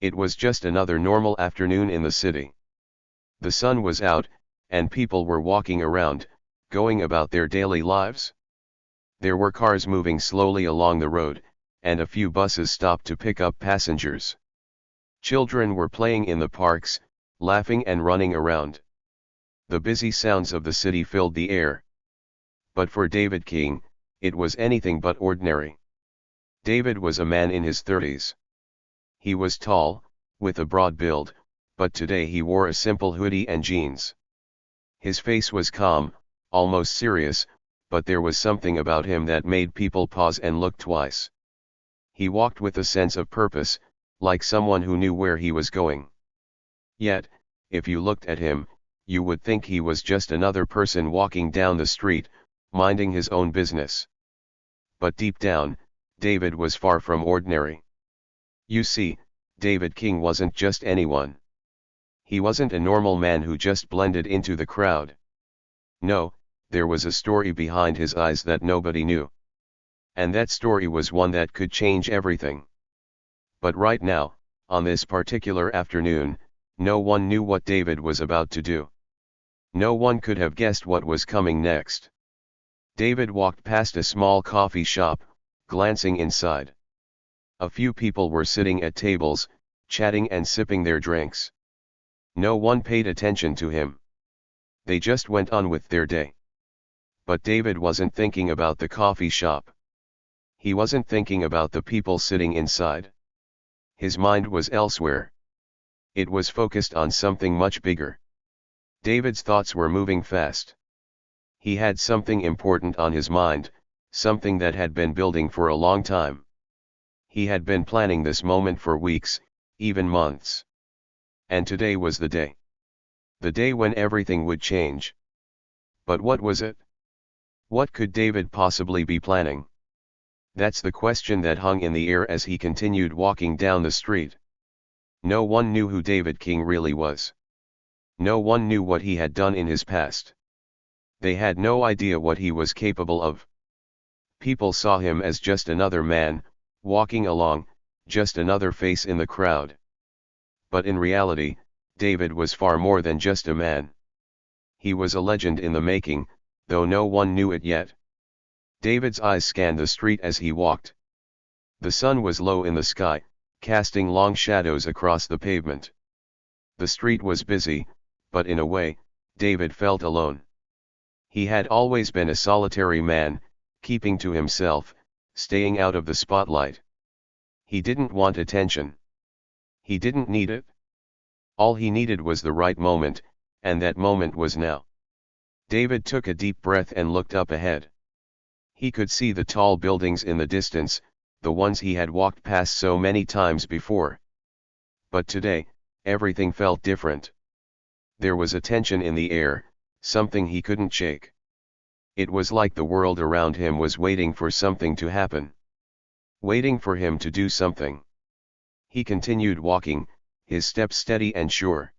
It was just another normal afternoon in the city. The sun was out, and people were walking around, going about their daily lives. There were cars moving slowly along the road, and a few buses stopped to pick up passengers. Children were playing in the parks, laughing and running around. The busy sounds of the city filled the air. But for David King, it was anything but ordinary. David was a man in his 30s. He was tall, with a broad build, but today he wore a simple hoodie and jeans. His face was calm, almost serious, but there was something about him that made people pause and look twice. He walked with a sense of purpose, like someone who knew where he was going. Yet, if you looked at him, you would think he was just another person walking down the street, minding his own business. But deep down, David was far from ordinary. You see, David King wasn't just anyone. He wasn't a normal man who just blended into the crowd. No, there was a story behind his eyes that nobody knew. And that story was one that could change everything. But right now, on this particular afternoon, no one knew what David was about to do. No one could have guessed what was coming next. David walked past a small coffee shop, glancing inside. A few people were sitting at tables, chatting and sipping their drinks. No one paid attention to him. They just went on with their day. But David wasn't thinking about the coffee shop. He wasn't thinking about the people sitting inside. His mind was elsewhere. It was focused on something much bigger. David's thoughts were moving fast. He had something important on his mind, something that had been building for a long time. He had been planning this moment for weeks, even months. And today was the day. The day when everything would change. But what was it? What could David possibly be planning? That's the question that hung in the air as he continued walking down the street. No one knew who David King really was. No one knew what he had done in his past. They had no idea what he was capable of. People saw him as just another man, walking along, just another face in the crowd. But in reality, David was far more than just a man. He was a legend in the making, though no one knew it yet. David's eyes scanned the street as he walked. The sun was low in the sky, casting long shadows across the pavement. The street was busy, but in a way, David felt alone. He had always been a solitary man, keeping to himself, staying out of the spotlight. He didn't want attention. He didn't need it. All he needed was the right moment, and that moment was now. David took a deep breath and looked up ahead. He could see the tall buildings in the distance, the ones he had walked past so many times before. But today, everything felt different. There was a tension in the air, something he couldn't shake. It was like the world around him was waiting for something to happen. Waiting for him to do something. He continued walking, his steps steady and sure.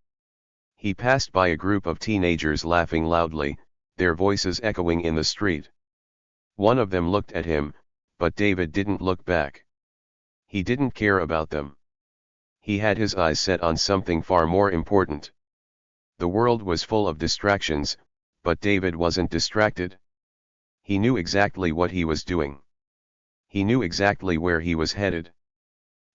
He passed by a group of teenagers laughing loudly, their voices echoing in the street. One of them looked at him, but David didn't look back. He didn't care about them. He had his eyes set on something far more important. The world was full of distractions, but David wasn't distracted. He knew exactly what he was doing. He knew exactly where he was headed.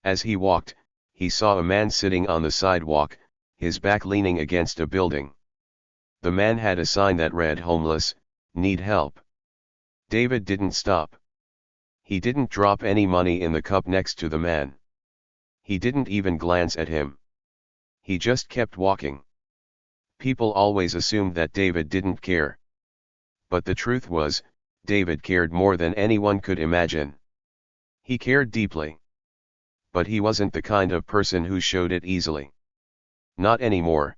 As he walked, he saw a man sitting on the sidewalk, his back leaning against a building. The man had a sign that read "Homeless, need help." David didn't stop. He didn't drop any money in the cup next to the man. He didn't even glance at him. He just kept walking. People always assumed that David didn't care. But the truth was, David cared more than anyone could imagine. He cared deeply. But he wasn't the kind of person who showed it easily. Not anymore.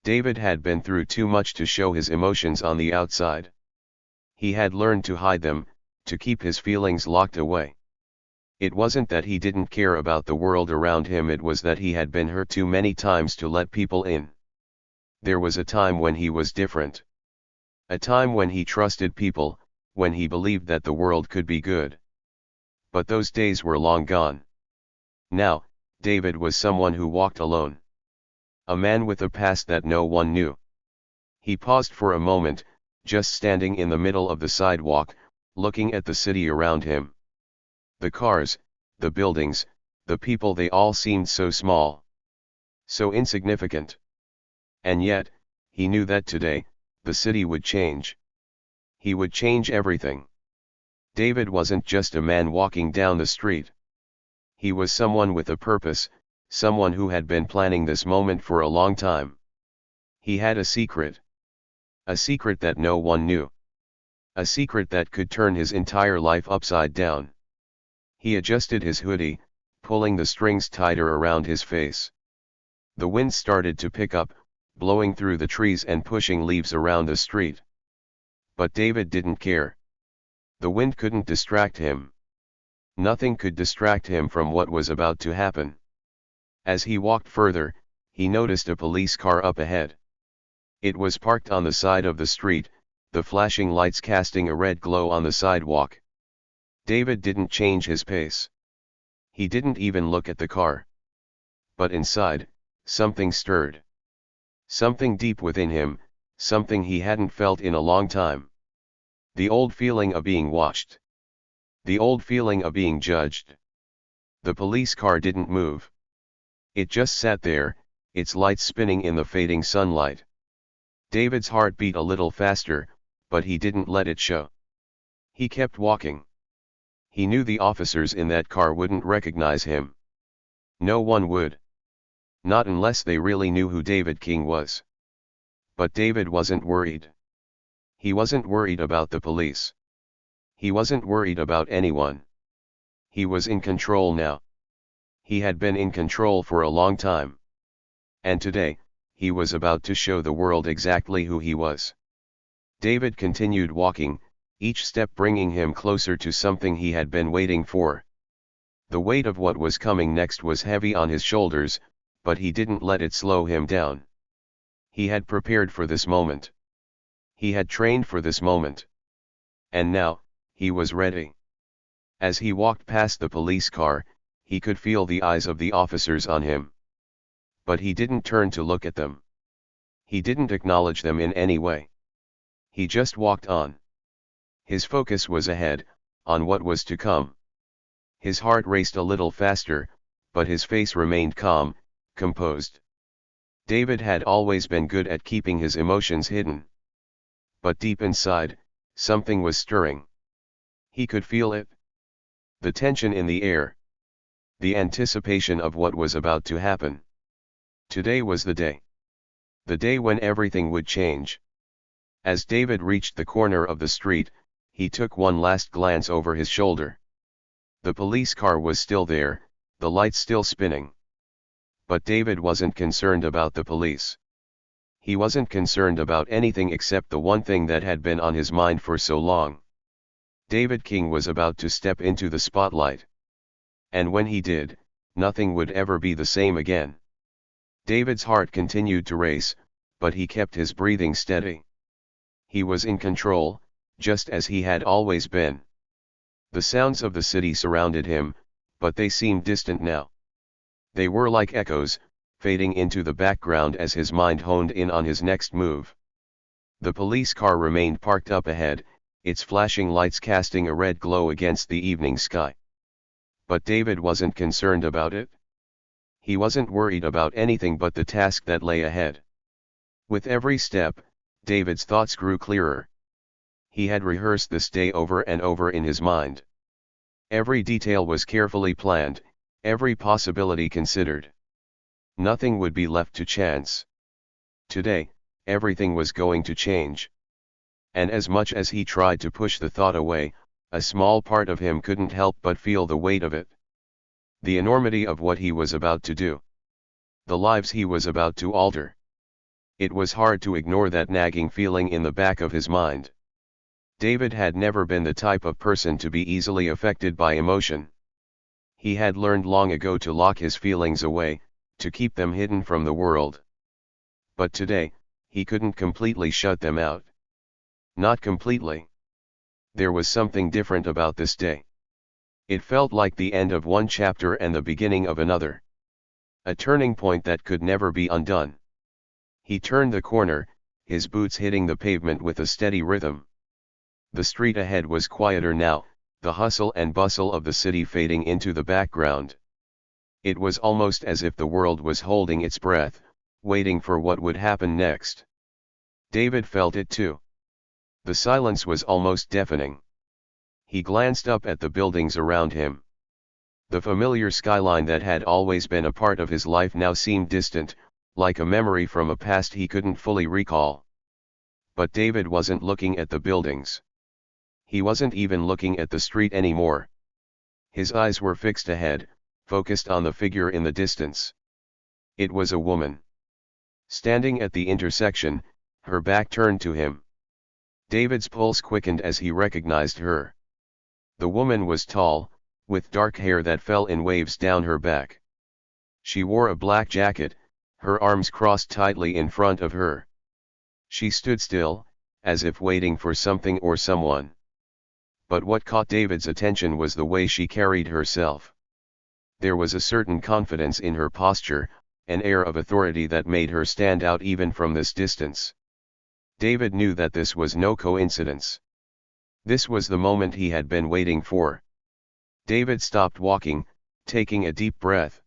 David had been through too much to show his emotions on the outside. He had learned to hide them, to keep his feelings locked away. It wasn't that he didn't care about the world around him, it was that he had been hurt too many times to let people in. There was a time when he was different. A time when he trusted people, when he believed that the world could be good. But those days were long gone. Now, David was someone who walked alone. A man with a past that no one knew. He paused for a moment, just standing in the middle of the sidewalk, looking at the city around him. The cars, the buildings, the people, they all seemed so small. So insignificant. And yet, he knew that today, the city would change. He would change everything. David wasn't just a man walking down the street. He was someone with a purpose, someone who had been planning this moment for a long time. He had a secret. A secret that no one knew. A secret that could turn his entire life upside down. He adjusted his hoodie, pulling the strings tighter around his face. The wind started to pick up, blowing through the trees and pushing leaves around the street. But David didn't care. The wind couldn't distract him. Nothing could distract him from what was about to happen. As he walked further, he noticed a police car up ahead. It was parked on the side of the street, the flashing lights casting a red glow on the sidewalk. David didn't change his pace. He didn't even look at the car. But inside, something stirred. Something deep within him, something he hadn't felt in a long time. The old feeling of being watched. The old feeling of being judged. The police car didn't move. It just sat there, its lights spinning in the fading sunlight. David's heart beat a little faster, but he didn't let it show. He kept walking. He knew the officers in that car wouldn't recognize him. No one would. Not unless they really knew who David King was. But David wasn't worried. He wasn't worried about the police. He wasn't worried about anyone. He was in control now. He had been in control for a long time. And today, he was about to show the world exactly who he was. David continued walking, each step bringing him closer to something he had been waiting for. The weight of what was coming next was heavy on his shoulders, but he didn't let it slow him down. He had prepared for this moment. He had trained for this moment. And now, he was ready. As he walked past the police car, he could feel the eyes of the officers on him. But he didn't turn to look at them. He didn't acknowledge them in any way. He just walked on. His focus was ahead, on what was to come. His heart raced a little faster, but his face remained calm, composed. David had always been good at keeping his emotions hidden. But deep inside, something was stirring. He could feel it. The tension in the air. The anticipation of what was about to happen. Today was the day. The day when everything would change. As David reached the corner of the street, he took one last glance over his shoulder. The police car was still there, the lights still spinning. But David wasn't concerned about the police. He wasn't concerned about anything except the one thing that had been on his mind for so long. David King was about to step into the spotlight. And when he did, nothing would ever be the same again. David's heart continued to race, but he kept his breathing steady. He was in control, just as he had always been. The sounds of the city surrounded him, but they seemed distant now. They were like echoes, fading into the background as his mind honed in on his next move. The police car remained parked up ahead, its flashing lights casting a red glow against the evening sky. But David wasn't concerned about it. He wasn't worried about anything but the task that lay ahead. With every step, David's thoughts grew clearer. He had rehearsed this day over and over in his mind. Every detail was carefully planned, every possibility considered. Nothing would be left to chance. Today, everything was going to change. And as much as he tried to push the thought away, a small part of him couldn't help but feel the weight of it. The enormity of what he was about to do. The lives he was about to alter. It was hard to ignore that nagging feeling in the back of his mind. David had never been the type of person to be easily affected by emotion. He had learned long ago to lock his feelings away, to keep them hidden from the world. But today, he couldn't completely shut them out. Not completely. There was something different about this day. It felt like the end of one chapter and the beginning of another. A turning point that could never be undone. He turned the corner, his boots hitting the pavement with a steady rhythm. The street ahead was quieter now, the hustle and bustle of the city fading into the background. It was almost as if the world was holding its breath, waiting for what would happen next. David felt it too. The silence was almost deafening. He glanced up at the buildings around him. The familiar skyline that had always been a part of his life now seemed distant, like a memory from a past he couldn't fully recall. But David wasn't looking at the buildings. He wasn't even looking at the street anymore. His eyes were fixed ahead, focused on the figure in the distance. It was a woman. Standing at the intersection, her back turned to him. David's pulse quickened as he recognized her. The woman was tall, with dark hair that fell in waves down her back. She wore a black jacket, her arms crossed tightly in front of her. She stood still, as if waiting for something or someone. But what caught David's attention was the way she carried herself. There was a certain confidence in her posture, an air of authority that made her stand out even from this distance. David knew that this was no coincidence. This was the moment he had been waiting for. David stopped walking, taking a deep breath.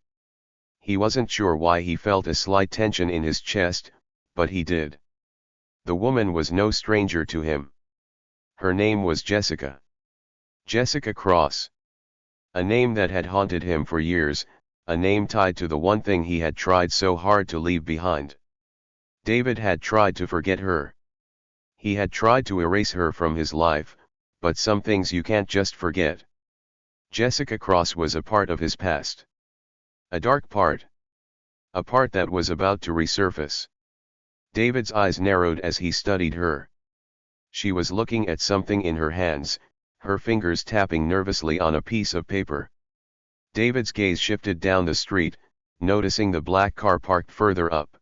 He wasn't sure why he felt a slight tension in his chest, but he did. The woman was no stranger to him. Her name was Jessica. Jessica Cross. A name that had haunted him for years, a name tied to the one thing he had tried so hard to leave behind. David had tried to forget her. He had tried to erase her from his life, but some things you can't just forget. Jessica Cross was a part of his past. A dark part. A part that was about to resurface. David's eyes narrowed as he studied her. She was looking at something in her hands, her fingers tapping nervously on a piece of paper. David's gaze shifted down the street, noticing the black car parked further up.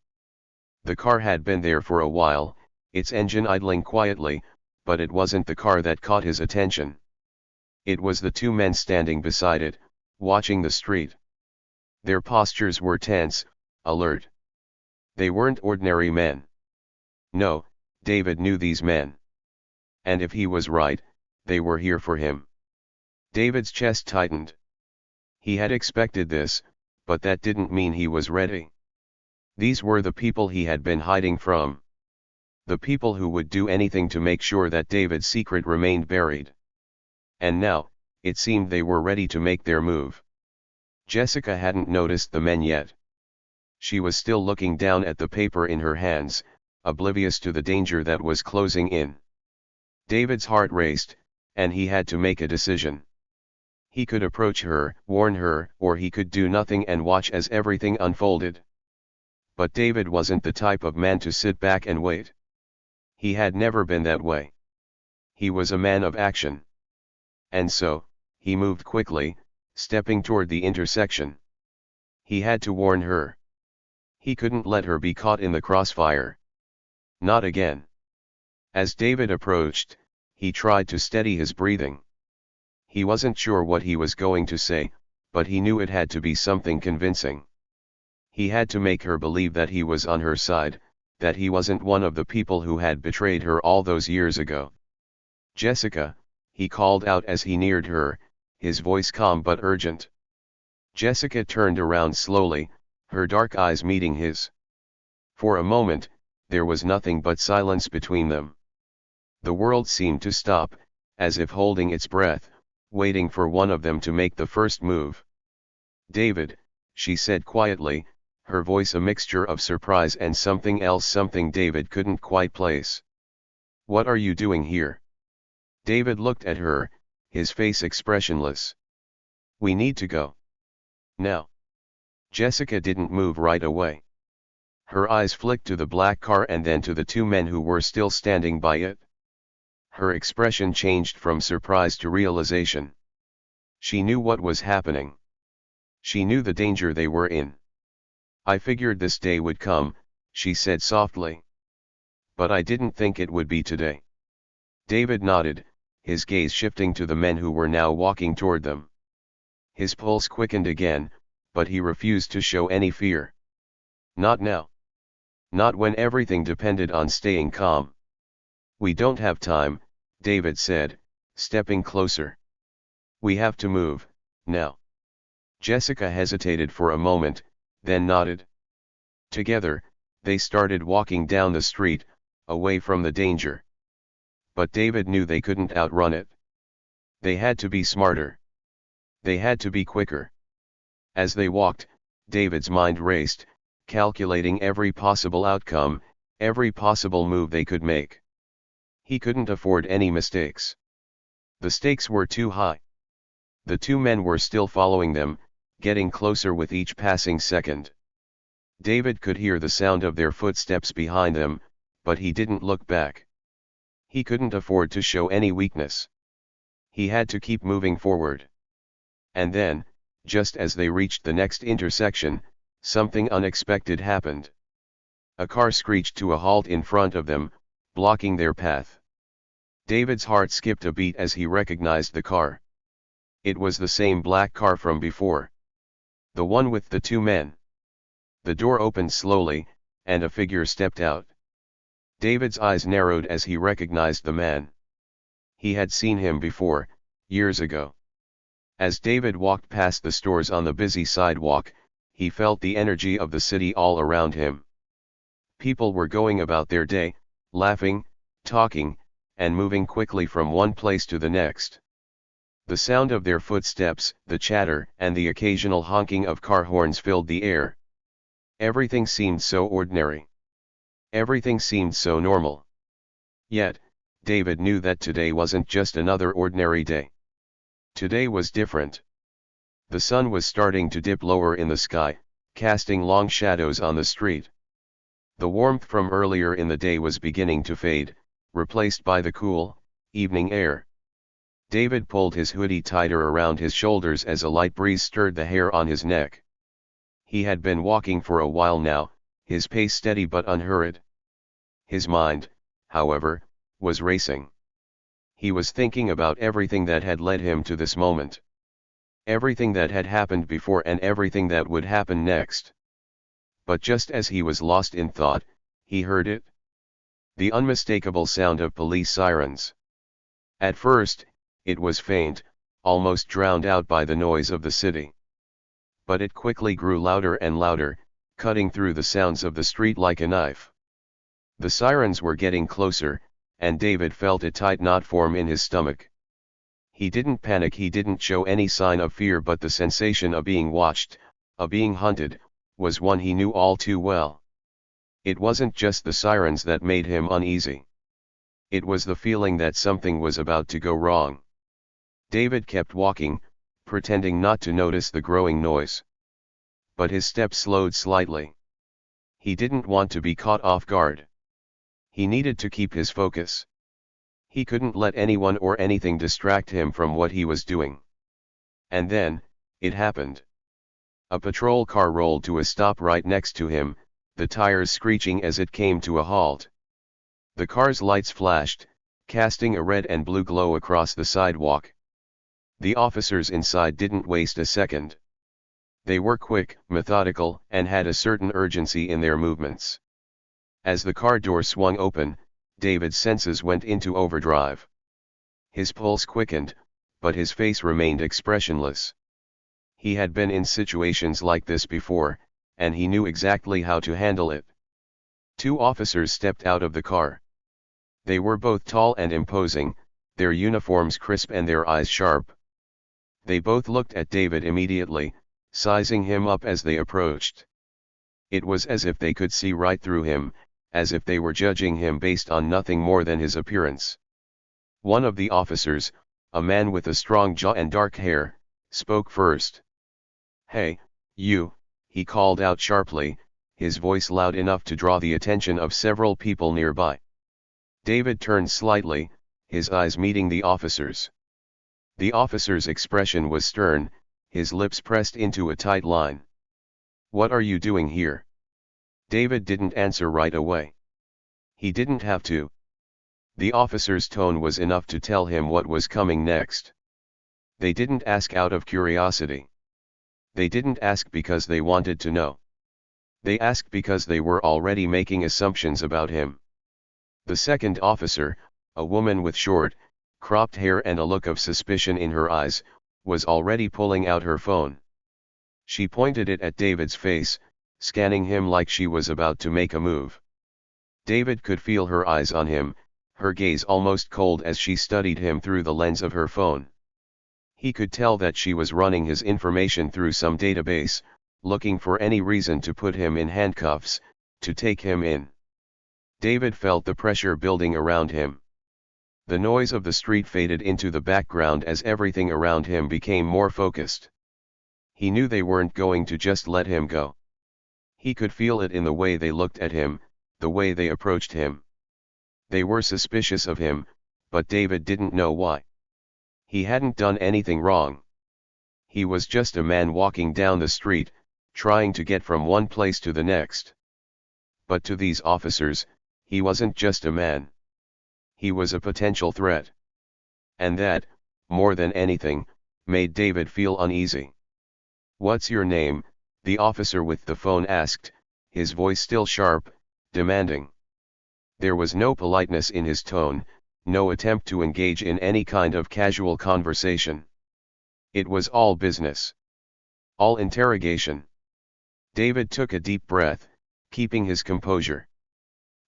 The car had been there for a while, its engine idling quietly, but it wasn't the car that caught his attention. It was the two men standing beside it, watching the street. Their postures were tense, alert. They weren't ordinary men. No, David knew these men. And if he was right, they were here for him. David's chest tightened. He had expected this, but that didn't mean he was ready. These were the people he had been hiding from. The people who would do anything to make sure that David's secret remained buried. And now, it seemed they were ready to make their move. Jessica hadn't noticed the men yet. She was still looking down at the paper in her hands, oblivious to the danger that was closing in. David's heart raced, and he had to make a decision. He could approach her, warn her, or he could do nothing and watch as everything unfolded. But David wasn't the type of man to sit back and wait. He had never been that way. He was a man of action. And so, he moved quickly, stepping toward the intersection. He had to warn her. He couldn't let her be caught in the crossfire. Not again. As David approached, he tried to steady his breathing. He wasn't sure what he was going to say, but he knew it had to be something convincing. He had to make her believe that he was on her side, that he wasn't one of the people who had betrayed her all those years ago. Jessica, he called out as he neared her, his voice calm but urgent. Jessica turned around slowly, her dark eyes meeting his. For a moment, there was nothing but silence between them. The world seemed to stop, as if holding its breath, waiting for one of them to make the first move. "David," she said quietly, her voice a mixture of surprise and something else, something David couldn't quite place. "What are you doing here?" David looked at her, his face expressionless. "We need to go. Now." Jessica didn't move right away. Her eyes flicked to the black car and then to the two men who were still standing by it. Her expression changed from surprise to realization. She knew what was happening. She knew the danger they were in. "I figured this day would come," she said softly. "But I didn't think it would be today." David nodded, his gaze shifting to the men who were now walking toward them. His pulse quickened again, but he refused to show any fear. Not now. Not when everything depended on staying calm. "We don't have time," David said, stepping closer. "We have to move, now." Jessica hesitated for a moment, then nodded. Together, they started walking down the street, away from the danger. But David knew they couldn't outrun it. They had to be smarter. They had to be quicker. As they walked, David's mind raced, calculating every possible outcome, every possible move they could make. He couldn't afford any mistakes. The stakes were too high. The two men were still following them, getting closer with each passing second. David could hear the sound of their footsteps behind them, but he didn't look back. He couldn't afford to show any weakness. He had to keep moving forward. And then, just as they reached the next intersection, something unexpected happened. A car screeched to a halt in front of them, blocking their path. David's heart skipped a beat as he recognized the car. It was the same black car from before. The one with the two men. The door opened slowly, and a figure stepped out. David's eyes narrowed as he recognized the man. He had seen him before, years ago. As David walked past the stores on the busy sidewalk, he felt the energy of the city all around him. People were going about their day, laughing, talking, and moving quickly from one place to the next. The sound of their footsteps, the chatter, and the occasional honking of car horns filled the air. Everything seemed so ordinary. Everything seemed so normal. Yet, David knew that today wasn't just another ordinary day. Today was different. The sun was starting to dip lower in the sky, casting long shadows on the street. The warmth from earlier in the day was beginning to fade, replaced by the cool, evening air. David pulled his hoodie tighter around his shoulders as a light breeze stirred the hair on his neck. He had been walking for a while now, his pace steady but unhurried. His mind, however, was racing. He was thinking about everything that had led him to this moment. Everything that had happened before and everything that would happen next. But just as he was lost in thought, he heard it. The unmistakable sound of police sirens. At first, it was faint, almost drowned out by the noise of the city. But it quickly grew louder and louder, cutting through the sounds of the street like a knife. The sirens were getting closer, and David felt a tight knot form in his stomach. He didn't panic, he didn't show any sign of fear, but the sensation of being watched, of being hunted, was one he knew all too well. It wasn't just the sirens that made him uneasy. It was the feeling that something was about to go wrong. David kept walking, pretending not to notice the growing noise. But his steps slowed slightly. He didn't want to be caught off guard. He needed to keep his focus. He couldn't let anyone or anything distract him from what he was doing. And then, it happened. A patrol car rolled to a stop right next to him, the tires screeching as it came to a halt. The car's lights flashed, casting a red and blue glow across the sidewalk. The officers inside didn't waste a second. They were quick, methodical, and had a certain urgency in their movements. As the car door swung open, David's senses went into overdrive. His pulse quickened, but his face remained expressionless. He had been in situations like this before, and he knew exactly how to handle it. Two officers stepped out of the car. They were both tall and imposing, their uniforms crisp and their eyes sharp. They both looked at David immediately, sizing him up as they approached. It was as if they could see right through him, as if they were judging him based on nothing more than his appearance. One of the officers, a man with a strong jaw and dark hair, spoke first. "Hey, you," he called out sharply, his voice loud enough to draw the attention of several people nearby. David turned slightly, his eyes meeting the officer's. The officer's expression was stern, his lips pressed into a tight line. "What are you doing here?" David didn't answer right away. He didn't have to. The officer's tone was enough to tell him what was coming next. They didn't ask out of curiosity. They didn't ask because they wanted to know. They asked because they were already making assumptions about him. The second officer, a woman with short, cropped hair and a look of suspicion in her eyes, was already pulling out her phone. She pointed it at David's face, scanning him like she was about to make a move. David could feel her eyes on him, her gaze almost cold as she studied him through the lens of her phone. He could tell that she was running his information through some database, looking for any reason to put him in handcuffs, to take him in. David felt the pressure building around him. The noise of the street faded into the background as everything around him became more focused. He knew they weren't going to just let him go. He could feel it in the way they looked at him, the way they approached him. They were suspicious of him, but David didn't know why. He hadn't done anything wrong. He was just a man walking down the street, trying to get from one place to the next. But to these officers, he wasn't just a man. He was a potential threat. And that, more than anything, made David feel uneasy. "What's your name?" the officer with the phone asked, his voice still sharp, demanding. There was no politeness in his tone, no attempt to engage in any kind of casual conversation. It was all business. All interrogation. David took a deep breath, keeping his composure.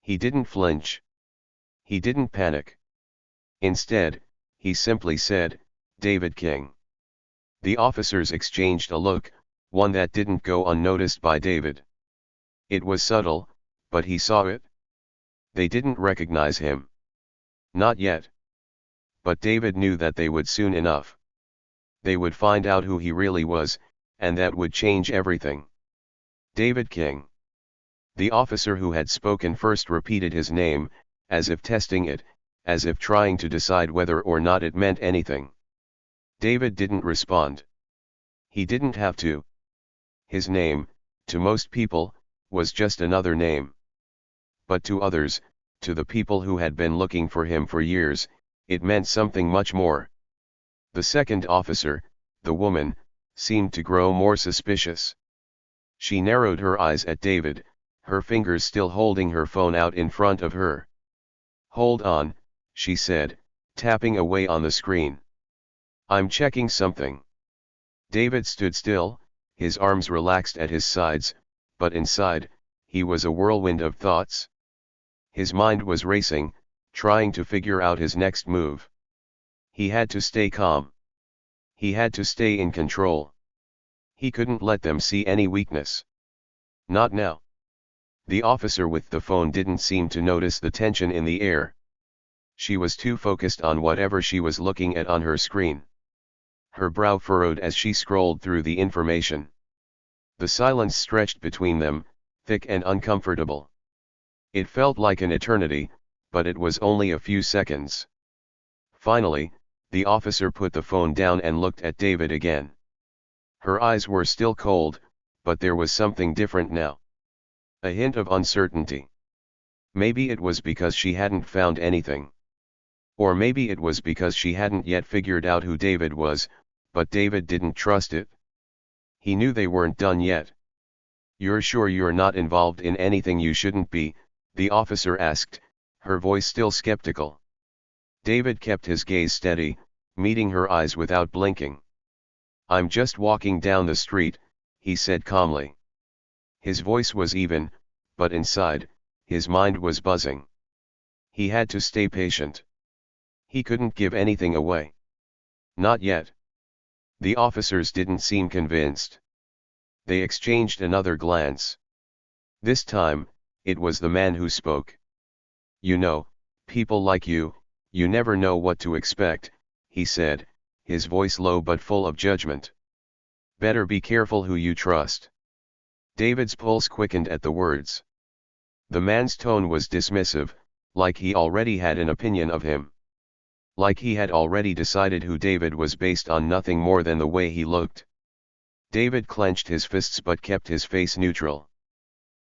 He didn't flinch. He didn't panic. Instead, he simply said, "David King." The officers exchanged a look, one that didn't go unnoticed by David. It was subtle, but he saw it. They didn't recognize him. Not yet. But David knew that they would soon enough. They would find out who he really was, and that would change everything. David King. The officer who had spoken first repeated his name, as if testing it, as if trying to decide whether or not it meant anything. David didn't respond. He didn't have to. His name, to most people, was just another name. But to others, to the people who had been looking for him for years, it meant something much more. The second officer, the woman, seemed to grow more suspicious. She narrowed her eyes at David, her fingers still holding her phone out in front of her. "Hold on," she said, tapping away on the screen. "I'm checking something." David stood still, his arms relaxed at his sides, but inside, he was a whirlwind of thoughts. His mind was racing, trying to figure out his next move. He had to stay calm. He had to stay in control. He couldn't let them see any weakness. Not now. The officer with the phone didn't seem to notice the tension in the air. She was too focused on whatever she was looking at on her screen. Her brow furrowed as she scrolled through the information. The silence stretched between them, thick and uncomfortable. It felt like an eternity, but it was only a few seconds. Finally, the officer put the phone down and looked at David again. Her eyes were still cold, but there was something different now. A hint of uncertainty. Maybe it was because she hadn't found anything. Or maybe it was because she hadn't yet figured out who David was, but David didn't trust it. He knew they weren't done yet. "You're sure you're not involved in anything you shouldn't be?" the officer asked, her voice still skeptical. David kept his gaze steady, meeting her eyes without blinking. "I'm just walking down the street," he said calmly. His voice was even, but inside, his mind was buzzing. He had to stay patient. He couldn't give anything away. Not yet. The officers didn't seem convinced. They exchanged another glance. This time, it was the man who spoke. "You know, people like you never know what to expect," he said, his voice low but full of judgment. "Better be careful who you trust." David's pulse quickened at the words. The man's tone was dismissive, like he already had an opinion of him. Like he had already decided who David was based on nothing more than the way he looked. David clenched his fists but kept his face neutral.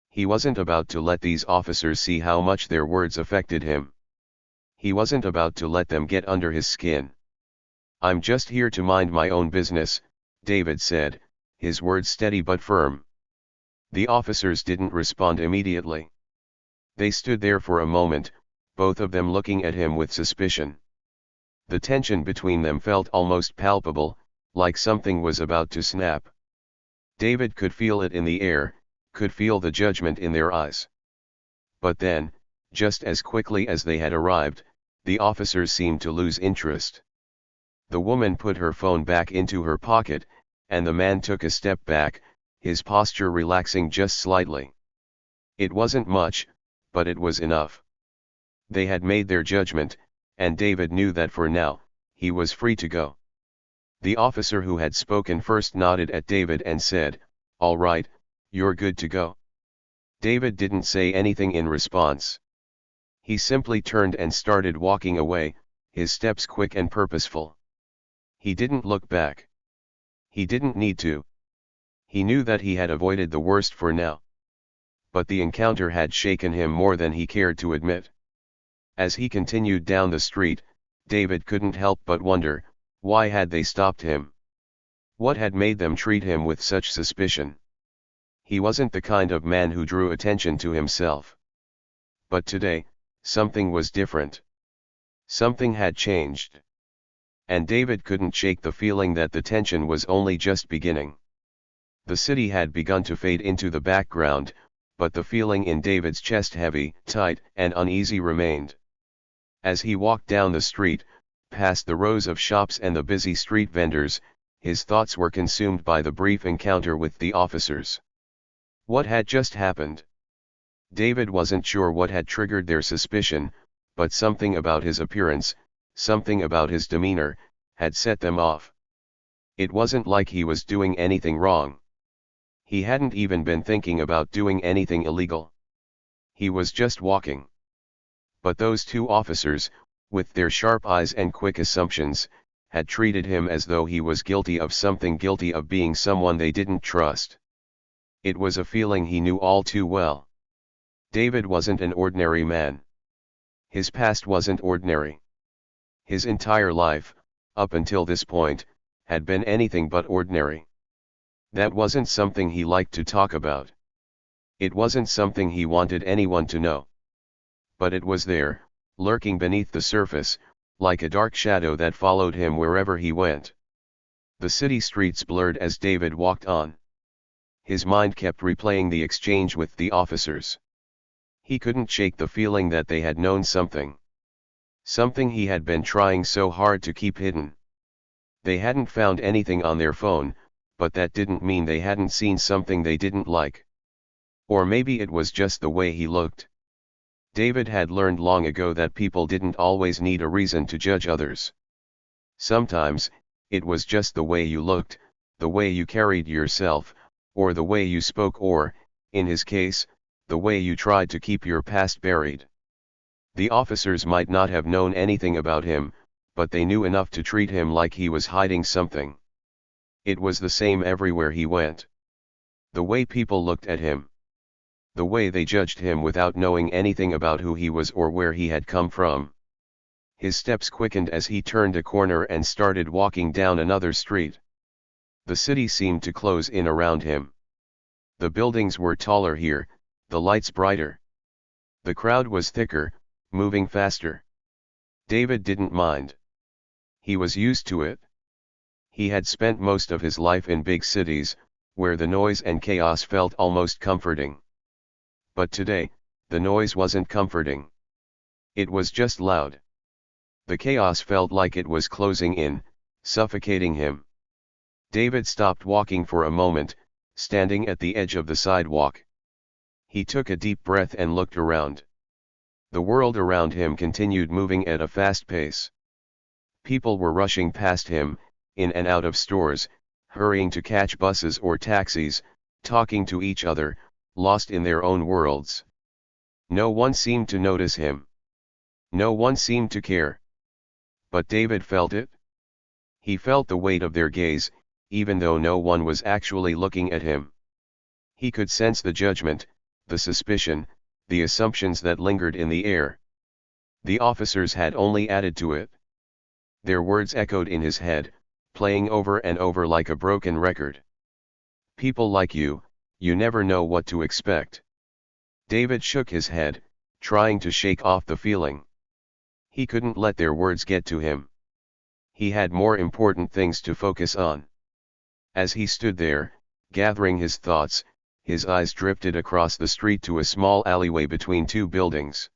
He wasn't about to let these officers see how much their words affected him. He wasn't about to let them get under his skin. "I'm just here to mind my own business," David said, his words steady but firm. The officers didn't respond immediately. They stood there for a moment, both of them looking at him with suspicion. The tension between them felt almost palpable, like something was about to snap. David could feel it in the air, could feel the judgment in their eyes. But then, just as quickly as they had arrived, the officers seemed to lose interest. The woman put her phone back into her pocket, and the man took a step back, his posture relaxing just slightly. It wasn't much, but it was enough. They had made their judgment, and David knew that for now, he was free to go. The officer who had spoken first nodded at David and said, "All right, you're good to go." David didn't say anything in response. He simply turned and started walking away, his steps quick and purposeful. He didn't look back. He didn't need to. He knew that he had avoided the worst for now. But the encounter had shaken him more than he cared to admit. As he continued down the street, David couldn't help but wonder, why had they stopped him? What had made them treat him with such suspicion? He wasn't the kind of man who drew attention to himself. But today, something was different. Something had changed. And David couldn't shake the feeling that the tension was only just beginning. The city had begun to fade into the background, but the feeling in David's chest, heavy, tight, and uneasy, remained. As he walked down the street, past the rows of shops and the busy street vendors, his thoughts were consumed by the brief encounter with the officers. What had just happened? David wasn't sure what had triggered their suspicion, but something about his appearance, something about his demeanor, had set them off. It wasn't like he was doing anything wrong. He hadn't even been thinking about doing anything illegal. He was just walking. But those two officers, with their sharp eyes and quick assumptions, had treated him as though he was guilty of something, guilty of being someone they didn't trust. It was a feeling he knew all too well. David wasn't an ordinary man. His past wasn't ordinary. His entire life, up until this point, had been anything but ordinary. That wasn't something he liked to talk about. It wasn't something he wanted anyone to know. But it was there, lurking beneath the surface, like a dark shadow that followed him wherever he went. The city streets blurred as David walked on. His mind kept replaying the exchange with the officers. He couldn't shake the feeling that they had known something. Something he had been trying so hard to keep hidden. They hadn't found anything on their phone, but that didn't mean they hadn't seen something they didn't like. Or maybe it was just the way he looked. David had learned long ago that people didn't always need a reason to judge others. Sometimes, it was just the way you looked, the way you carried yourself, or the way you spoke, or, in his case, the way you tried to keep your past buried. The officers might not have known anything about him, but they knew enough to treat him like he was hiding something. It was the same everywhere he went. The way people looked at him. The way they judged him without knowing anything about who he was or where he had come from. His steps quickened as he turned a corner and started walking down another street. The city seemed to close in around him. The buildings were taller here, the lights brighter. The crowd was thicker, moving faster. David didn't mind. He was used to it. He had spent most of his life in big cities, where the noise and chaos felt almost comforting. But today, the noise wasn't comforting. It was just loud. The chaos felt like it was closing in, suffocating him. David stopped walking for a moment, standing at the edge of the sidewalk. He took a deep breath and looked around. The world around him continued moving at a fast pace. People were rushing past him, in and out of stores, hurrying to catch buses or taxis, talking to each other, lost in their own worlds. No one seemed to notice him. No one seemed to care. But David felt it. He felt the weight of their gaze, even though no one was actually looking at him. He could sense the judgment, the suspicion, the assumptions that lingered in the air. The officers had only added to it. Their words echoed in his head, playing over and over like a broken record. People like you never know what to expect. David shook his head, trying to shake off the feeling. He couldn't let their words get to him. He had more important things to focus on. As he stood there, gathering his thoughts, his eyes drifted across the street to a small alleyway between two buildings.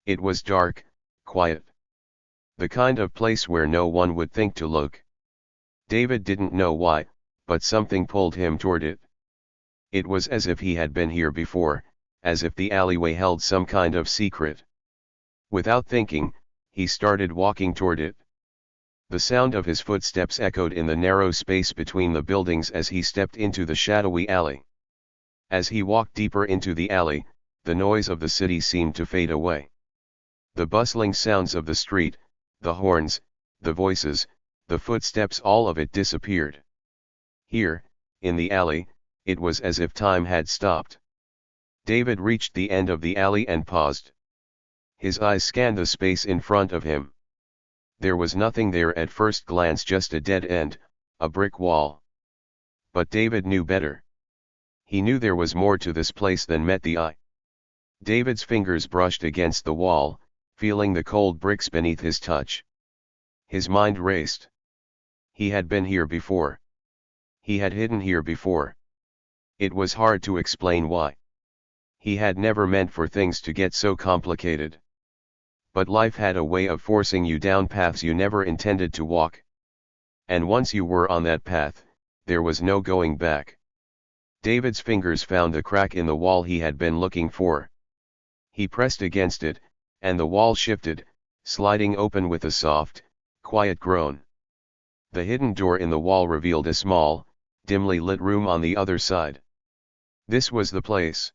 It was dark, quiet. The kind of place where no one would think to look. David didn't know why, but something pulled him toward it. It was as if he had been here before, as if the alleyway held some kind of secret. Without thinking, he started walking toward it. The sound of his footsteps echoed in the narrow space between the buildings as he stepped into the shadowy alley. As he walked deeper into the alley, the noise of the city seemed to fade away. The bustling sounds of the street, the horns, the voices, the footsteps, all of it disappeared. Here, in the alley, it was as if time had stopped. David reached the end of the alley and paused. His eyes scanned the space in front of him. There was nothing there at first glance, just a dead end, a brick wall. But David knew better. He knew there was more to this place than met the eye. David's fingers brushed against the wall, feeling the cold bricks beneath his touch. His mind raced. He had been here before. He had hidden here before. It was hard to explain why. He had never meant for things to get so complicated. But life had a way of forcing you down paths you never intended to walk. And once you were on that path, there was no going back. David's fingers found the crack in the wall he had been looking for. He pressed against it, and the wall shifted, sliding open with a soft, quiet groan. The hidden door in the wall revealed a small, dimly lit room on the other side. This was the place.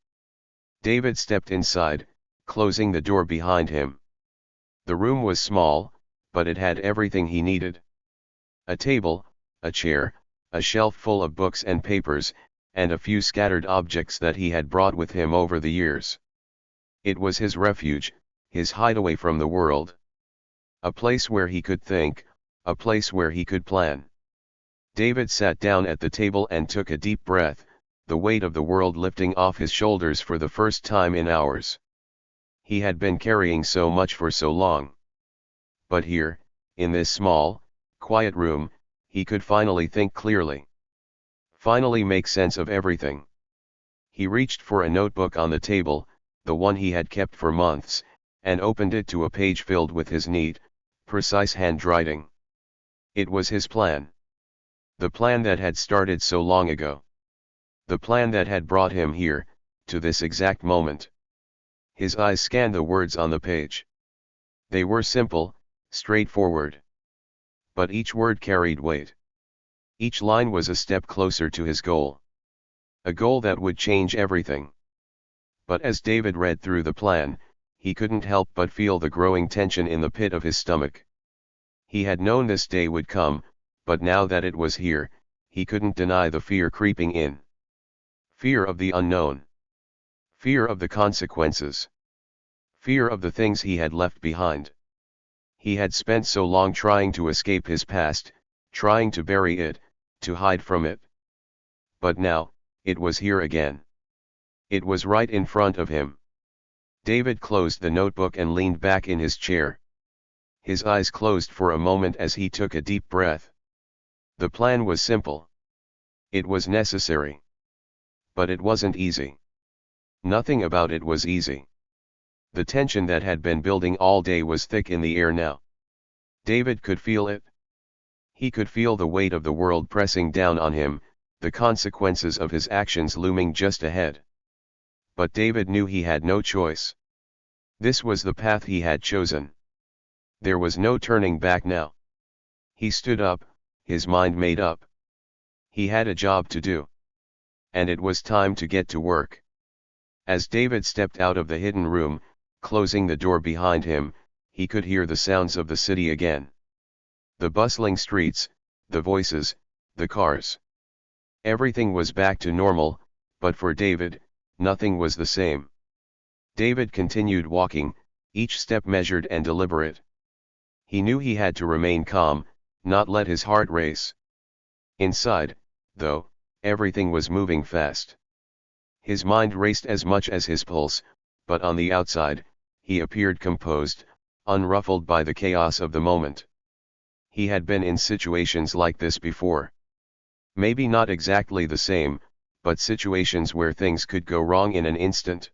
David stepped inside, closing the door behind him. The room was small, but it had everything he needed. A table, a chair, a shelf full of books and papers, and a few scattered objects that he had brought with him over the years. It was his refuge, his hideaway from the world. A place where he could think, a place where he could plan. David sat down at the table and took a deep breath, the weight of the world lifting off his shoulders for the first time in hours. He had been carrying so much for so long. But here, in this small, quiet room, he could finally think clearly. Finally make sense of everything. He reached for a notebook on the table, the one he had kept for months, and opened it to a page filled with his neat, precise handwriting. It was his plan. The plan that had started so long ago. The plan that had brought him here, to this exact moment. His eyes scanned the words on the page. They were simple, straightforward. But each word carried weight. Each line was a step closer to his goal. A goal that would change everything. But as David read through the plan, he couldn't help but feel the growing tension in the pit of his stomach. He had known this day would come, but now that it was here, he couldn't deny the fear creeping in. Fear of the unknown. Fear of the consequences. Fear of the things he had left behind. He had spent so long trying to escape his past, trying to bury it, to hide from it. But now, it was here again. It was right in front of him. David closed the notebook and leaned back in his chair. His eyes closed for a moment as he took a deep breath. The plan was simple. It was necessary. But it wasn't easy. Nothing about it was easy. The tension that had been building all day was thick in the air now. David could feel it. He could feel the weight of the world pressing down on him, the consequences of his actions looming just ahead. But David knew he had no choice. This was the path he had chosen. There was no turning back now. He stood up, his mind made up. He had a job to do. And it was time to get to work. As David stepped out of the hidden room, closing the door behind him, he could hear the sounds of the city again. The bustling streets, the voices, the cars. Everything was back to normal, but for David, nothing was the same. David continued walking, each step measured and deliberate. He knew he had to remain calm, not let his heart race. Inside, though, Everything was moving fast. His mind raced as much as his pulse, but on the outside, he appeared composed, unruffled by the chaos of the moment. He had been in situations like this before. Maybe not exactly the same, but situations where things could go wrong in an instant.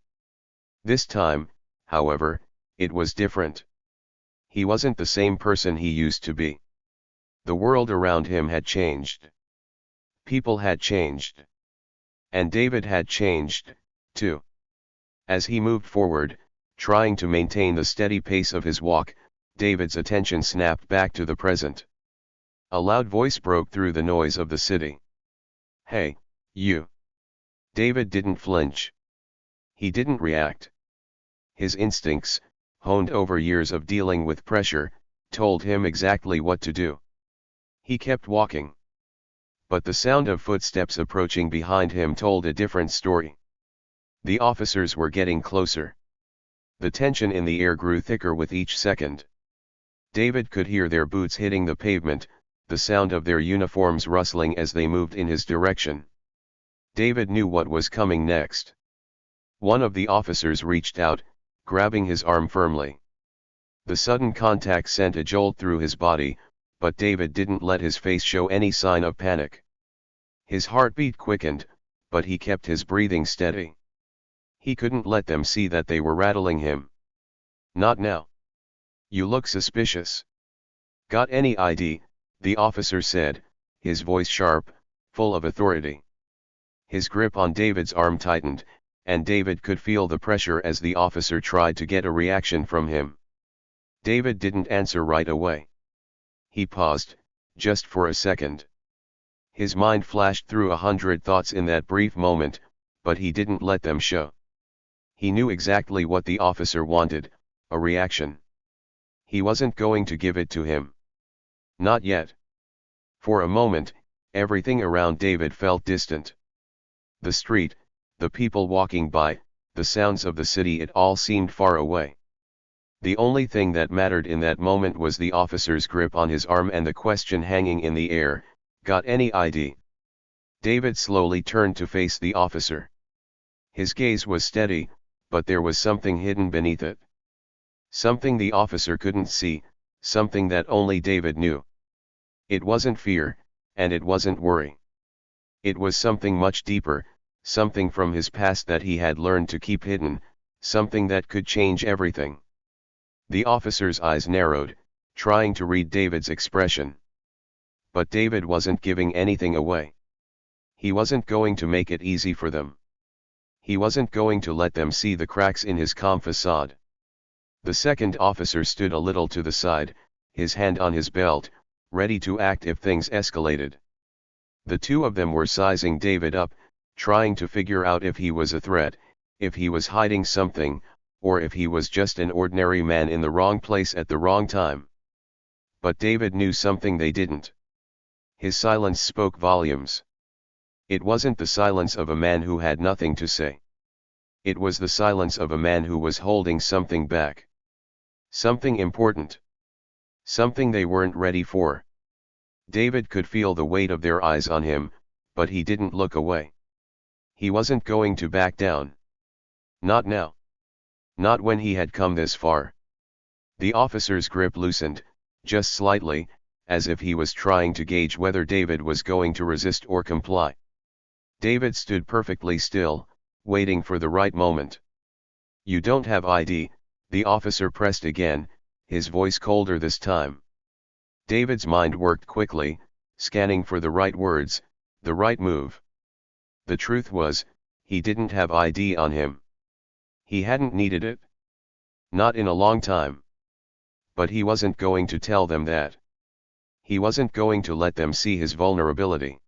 This time, however, it was different. He wasn't the same person he used to be. The world around him had changed. People had changed. And David had changed, too. As he moved forward, trying to maintain the steady pace of his walk, David's attention snapped back to the present. A loud voice broke through the noise of the city. "Hey, you!" David didn't flinch. He didn't react. His instincts, honed over years of dealing with pressure, told him exactly what to do. He kept walking. But the sound of footsteps approaching behind him told a different story. The officers were getting closer. The tension in the air grew thicker with each second. David could hear their boots hitting the pavement, the sound of their uniforms rustling as they moved in his direction. David knew what was coming next. One of the officers reached out, grabbing his arm firmly. The sudden contact sent a jolt through his body, but David didn't let his face show any sign of panic. His heartbeat quickened, but he kept his breathing steady. He couldn't let them see that they were rattling him. "Not now. You look suspicious." "Got any ID?" the officer said, his voice sharp, full of authority. His grip on David's arm tightened, and David could feel the pressure as the officer tried to get a reaction from him. David didn't answer right away. He paused, just for a second. His mind flashed through 100 thoughts in that brief moment, but he didn't let them show. He knew exactly what the officer wanted, a reaction. He wasn't going to give it to him. Not yet. For a moment, everything around David felt distant. The street, the people walking by, the sounds of the city, it all seemed far away. The only thing that mattered in that moment was the officer's grip on his arm and the question hanging in the air, "Got any ID?" David slowly turned to face the officer. His gaze was steady, but there was something hidden beneath it. Something the officer couldn't see, something that only David knew. It wasn't fear, and it wasn't worry. It was something much deeper, something from his past that he had learned to keep hidden, something that could change everything. The officer's eyes narrowed, trying to read David's expression. But David wasn't giving anything away. He wasn't going to make it easy for them. He wasn't going to let them see the cracks in his calm facade. The second officer stood a little to the side, his hand on his belt, ready to act if things escalated. The two of them were sizing David up, trying to figure out if he was a threat, if he was hiding something, or if he was just an ordinary man in the wrong place at the wrong time. But David knew something they didn't. His silence spoke volumes. It wasn't the silence of a man who had nothing to say. It was the silence of a man who was holding something back. Something important. Something they weren't ready for. David could feel the weight of their eyes on him, but he didn't look away. He wasn't going to back down. Not now. Not when he had come this far. The officer's grip loosened, just slightly, as if he was trying to gauge whether David was going to resist or comply. David stood perfectly still, waiting for the right moment. "You don't have ID," the officer pressed again, his voice colder this time. David's mind worked quickly, scanning for the right words, the right move. The truth was, he didn't have ID on him. He hadn't needed it. Not in a long time. But he wasn't going to tell them that. He wasn't going to let them see his vulnerability.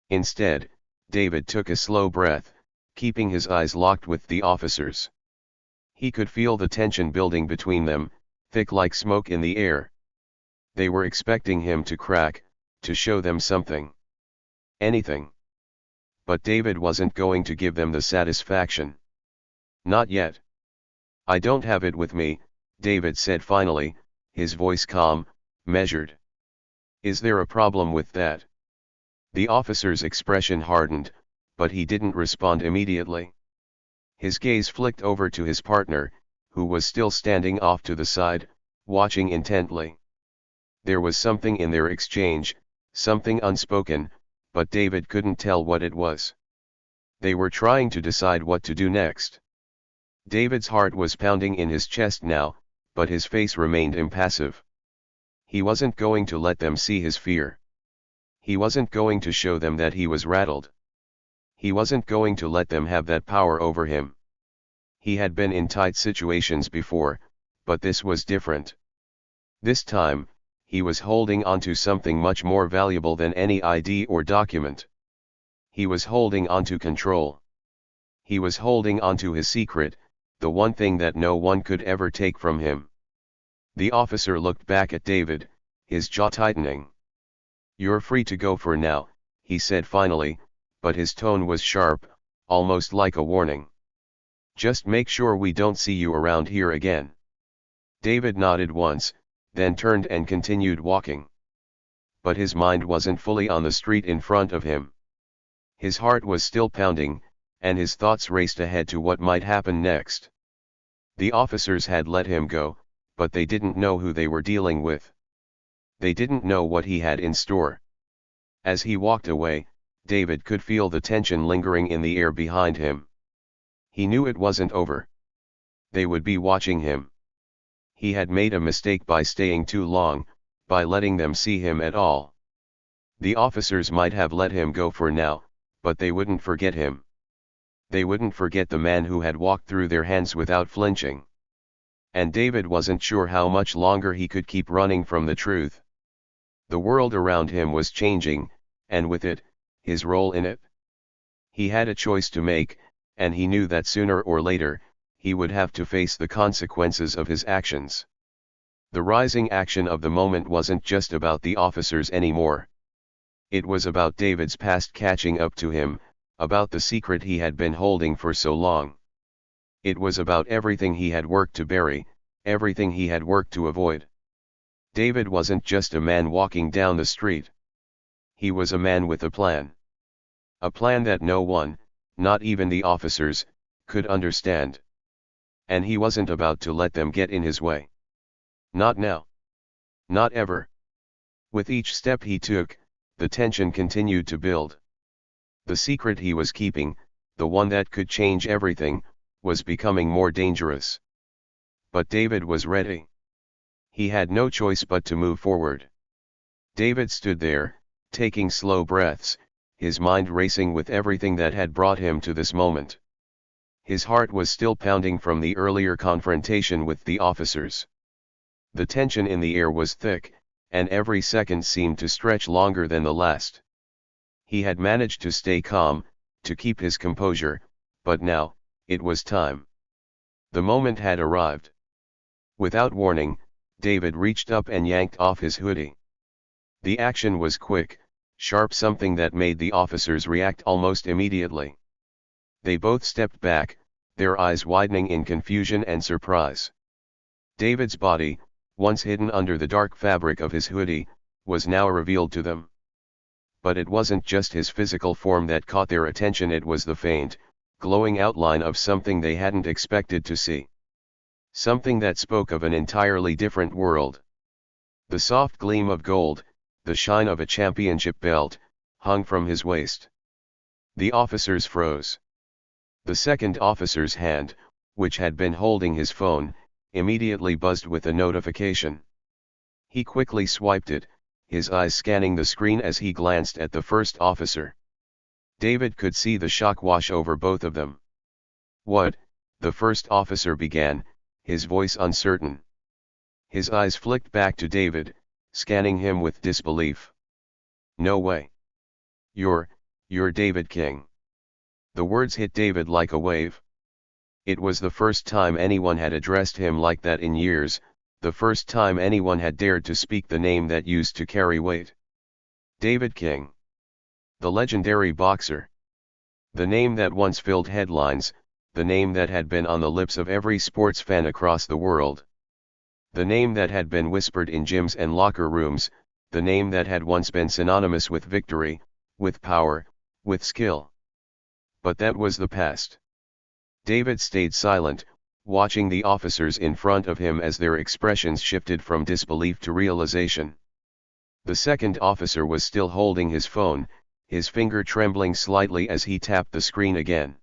Instead, David took a slow breath, keeping his eyes locked with the officers. He could feel the tension building between them, thick like smoke in the air. They were expecting him to crack, to show them something. Anything. But David wasn't going to give them the satisfaction. Not yet. "I don't have it with me," David said finally, his voice calm, measured. "Is there a problem with that?" The officer's expression hardened, but he didn't respond immediately. His gaze flicked over to his partner, who was still standing off to the side, watching intently. There was something in their exchange, something unspoken, but David couldn't tell what it was. They were trying to decide what to do next. David's heart was pounding in his chest now, but his face remained impassive. He wasn't going to let them see his fear. He wasn't going to show them that he was rattled. He wasn't going to let them have that power over him. He had been in tight situations before, but this was different. This time, he was holding onto something much more valuable than any ID or document. He was holding onto control. He was holding onto his secret, the one thing that no one could ever take from him. The officer looked back at David, his jaw tightening. "You're free to go for now," he said finally, but his tone was sharp, almost like a warning. "Just make sure we don't see you around here again." David nodded once, then turned and continued walking. But his mind wasn't fully on the street in front of him. His heart was still pounding, and his thoughts raced ahead to what might happen next. The officers had let him go, but they didn't know who they were dealing with. They didn't know what he had in store. As he walked away, David could feel the tension lingering in the air behind him. He knew it wasn't over. They would be watching him. He had made a mistake by staying too long, by letting them see him at all. The officers might have let him go for now, but they wouldn't forget him. They wouldn't forget the man who had walked through their hands without flinching. And David wasn't sure how much longer he could keep running from the truth. The world around him was changing, and with it, his role in it. He had a choice to make, and he knew that sooner or later, he would have to face the consequences of his actions. The rising action of the moment wasn't just about the officers anymore. It was about David's past catching up to him, about the secret he had been holding for so long. It was about everything he had worked to bury, everything he had worked to avoid. David wasn't just a man walking down the street. He was a man with a plan. A plan that no one, not even the officers, could understand. And he wasn't about to let them get in his way. Not now. Not ever. With each step he took, the tension continued to build. The secret he was keeping, the one that could change everything, was becoming more dangerous. But David was ready. He had no choice but to move forward. David stood there, taking slow breaths, his mind racing with everything that had brought him to this moment. His heart was still pounding from the earlier confrontation with the officers. The tension in the air was thick, and every second seemed to stretch longer than the last. He had managed to stay calm, to keep his composure, but now, it was time. The moment had arrived. Without warning, David reached up and yanked off his hoodie. The action was quick, sharp, something that made the officers react almost immediately. They both stepped back, their eyes widening in confusion and surprise. David's body, once hidden under the dark fabric of his hoodie, was now revealed to them. But it wasn't just his physical form that caught their attention, it was the faint, glowing outline of something they hadn't expected to see. Something that spoke of an entirely different world. The soft gleam of gold, the shine of a championship belt, hung from his waist. The officers froze. The second officer's hand, which had been holding his phone, immediately buzzed with a notification. He quickly swiped it, his eyes scanning the screen as he glanced at the first officer. David could see the shock wash over both of them. "What?" the first officer began, his voice uncertain. His eyes flicked back to David, scanning him with disbelief. "No way. You're David King." The words hit David like a wave. It was the first time anyone had addressed him like that in years, the first time anyone had dared to speak the name that used to carry weight. David King. The legendary boxer. The name that once filled headlines, the name that had been on the lips of every sports fan across the world. The name that had been whispered in gyms and locker rooms, the name that had once been synonymous with victory, with power, with skill. But that was the past. David stayed silent, watching the officers in front of him as their expressions shifted from disbelief to realization. The second officer was still holding his phone, his finger trembling slightly as he tapped the screen again.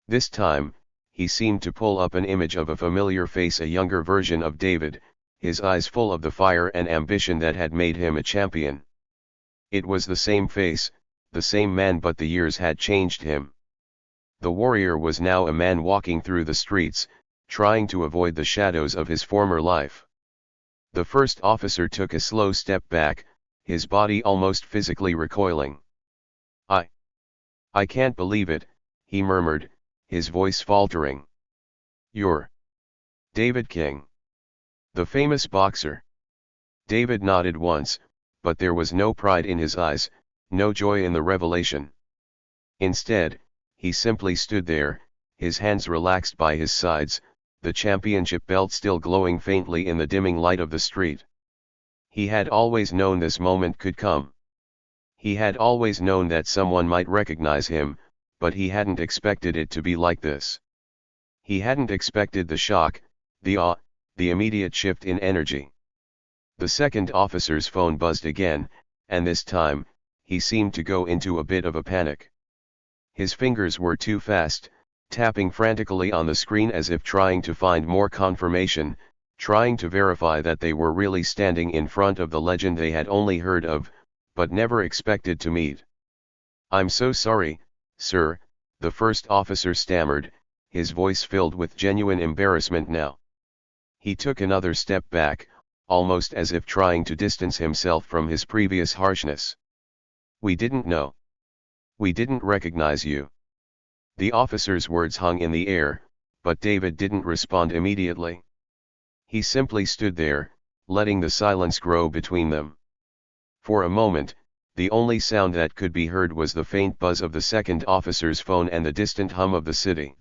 This time, he seemed to pull up an image of a familiar face, a younger version of David, his eyes full of the fire and ambition that had made him a champion. It was the same face, the same man, but the years had changed him. The warrior was now a man walking through the streets, trying to avoid the shadows of his former life. The first officer took a slow step back, his body almost physically recoiling. I can't believe it," he murmured, his voice faltering. "You're David King, the famous boxer." David nodded once, but there was no pride in his eyes, no joy in the revelation. Instead, he simply stood there, his hands relaxed by his sides, the championship belt still glowing faintly in the dimming light of the street. He had always known this moment could come. He had always known that someone might recognize him, but he hadn't expected it to be like this. He hadn't expected the shock, the awe, the immediate shift in energy. The second officer's phone buzzed again, and this time, he seemed to go into a bit of a panic. His fingers were too fast, tapping frantically on the screen as if trying to find more confirmation, trying to verify that they were really standing in front of the legend they had only heard of, but never expected to meet. "I'm so sorry, sir," the first officer stammered, his voice filled with genuine embarrassment now. He took another step back, almost as if trying to distance himself from his previous harshness. "We didn't know. We didn't recognize you." The officer's words hung in the air, but David didn't respond immediately. He simply stood there, letting the silence grow between them. For a moment, the only sound that could be heard was the faint buzz of the second officer's phone and the distant hum of the city.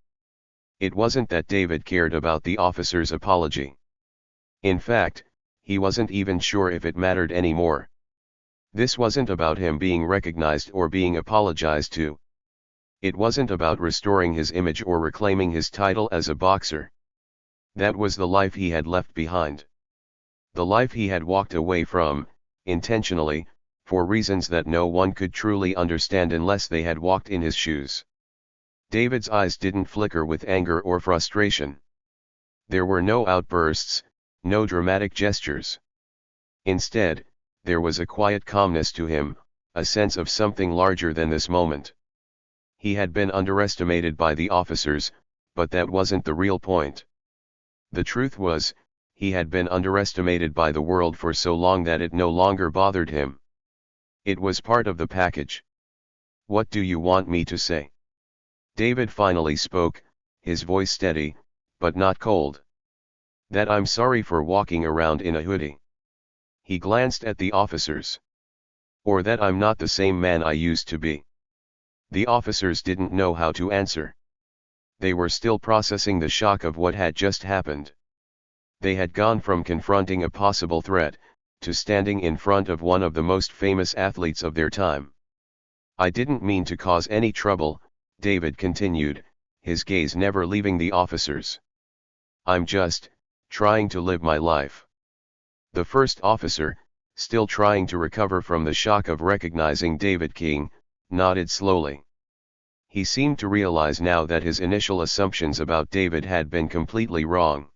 It wasn't that David cared about the officer's apology. In fact, he wasn't even sure if it mattered anymore. This wasn't about him being recognized or being apologized to. It wasn't about restoring his image or reclaiming his title as a boxer. That was the life he had left behind. The life he had walked away from, intentionally, for reasons that no one could truly understand unless they had walked in his shoes. David's eyes didn't flicker with anger or frustration. There were no outbursts, no dramatic gestures. Instead, there was a quiet calmness to him, a sense of something larger than this moment. He had been underestimated by the officers, but that wasn't the real point. The truth was, he had been underestimated by the world for so long that it no longer bothered him. It was part of the package. "What do you want me to say?" David finally spoke, his voice steady, but not cold. "That I'm sorry for walking around in a hoodie." He glanced at the officers. "Or that I'm not the same man I used to be." The officers didn't know how to answer. They were still processing the shock of what had just happened. They had gone from confronting a possible threat, to standing in front of one of the most famous athletes of their time. "I didn't mean to cause any trouble," David continued, his gaze never leaving the officers. "I'm just trying to live my life." The first officer, still trying to recover from the shock of recognizing David King, nodded slowly. He seemed to realize now that his initial assumptions about David had been completely wrong.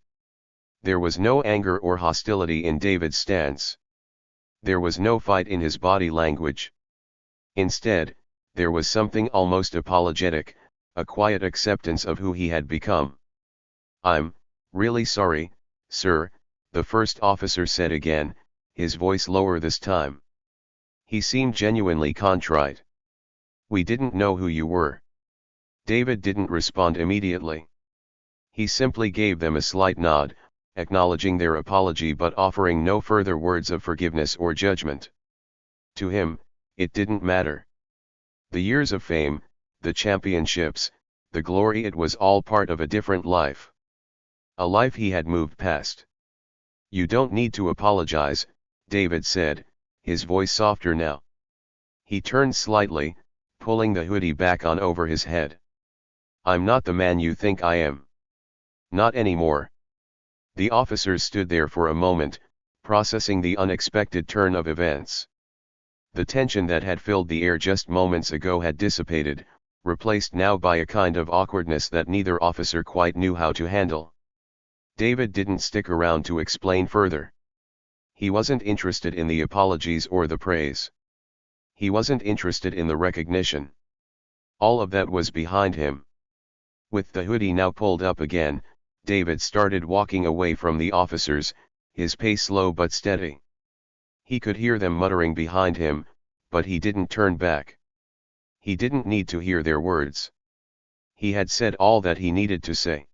There was no anger or hostility in David's stance. There was no fight in his body language. Instead, there was something almost apologetic, a quiet acceptance of who he had become. "I'm really sorry, sir," the first officer said again, his voice lower this time. He seemed genuinely contrite. "We didn't know who you were." David didn't respond immediately. He simply gave them a slight nod, acknowledging their apology but offering no further words of forgiveness or judgment. To him, it didn't matter. The years of fame, the championships, the glory, it was all part of a different life. A life he had moved past. "You don't need to apologize," David said, his voice softer now. He turned slightly, pulling the hoodie back on over his head. "I'm not the man you think I am. Not anymore." The officers stood there for a moment, processing the unexpected turn of events. The tension that had filled the air just moments ago had dissipated, replaced now by a kind of awkwardness that neither officer quite knew how to handle. David didn't stick around to explain further. He wasn't interested in the apologies or the praise. He wasn't interested in the recognition. All of that was behind him. With the hoodie now pulled up again, David started walking away from the officers, his pace slow but steady. He could hear them muttering behind him, but he didn't turn back. He didn't need to hear their words. He had said all that he needed to say.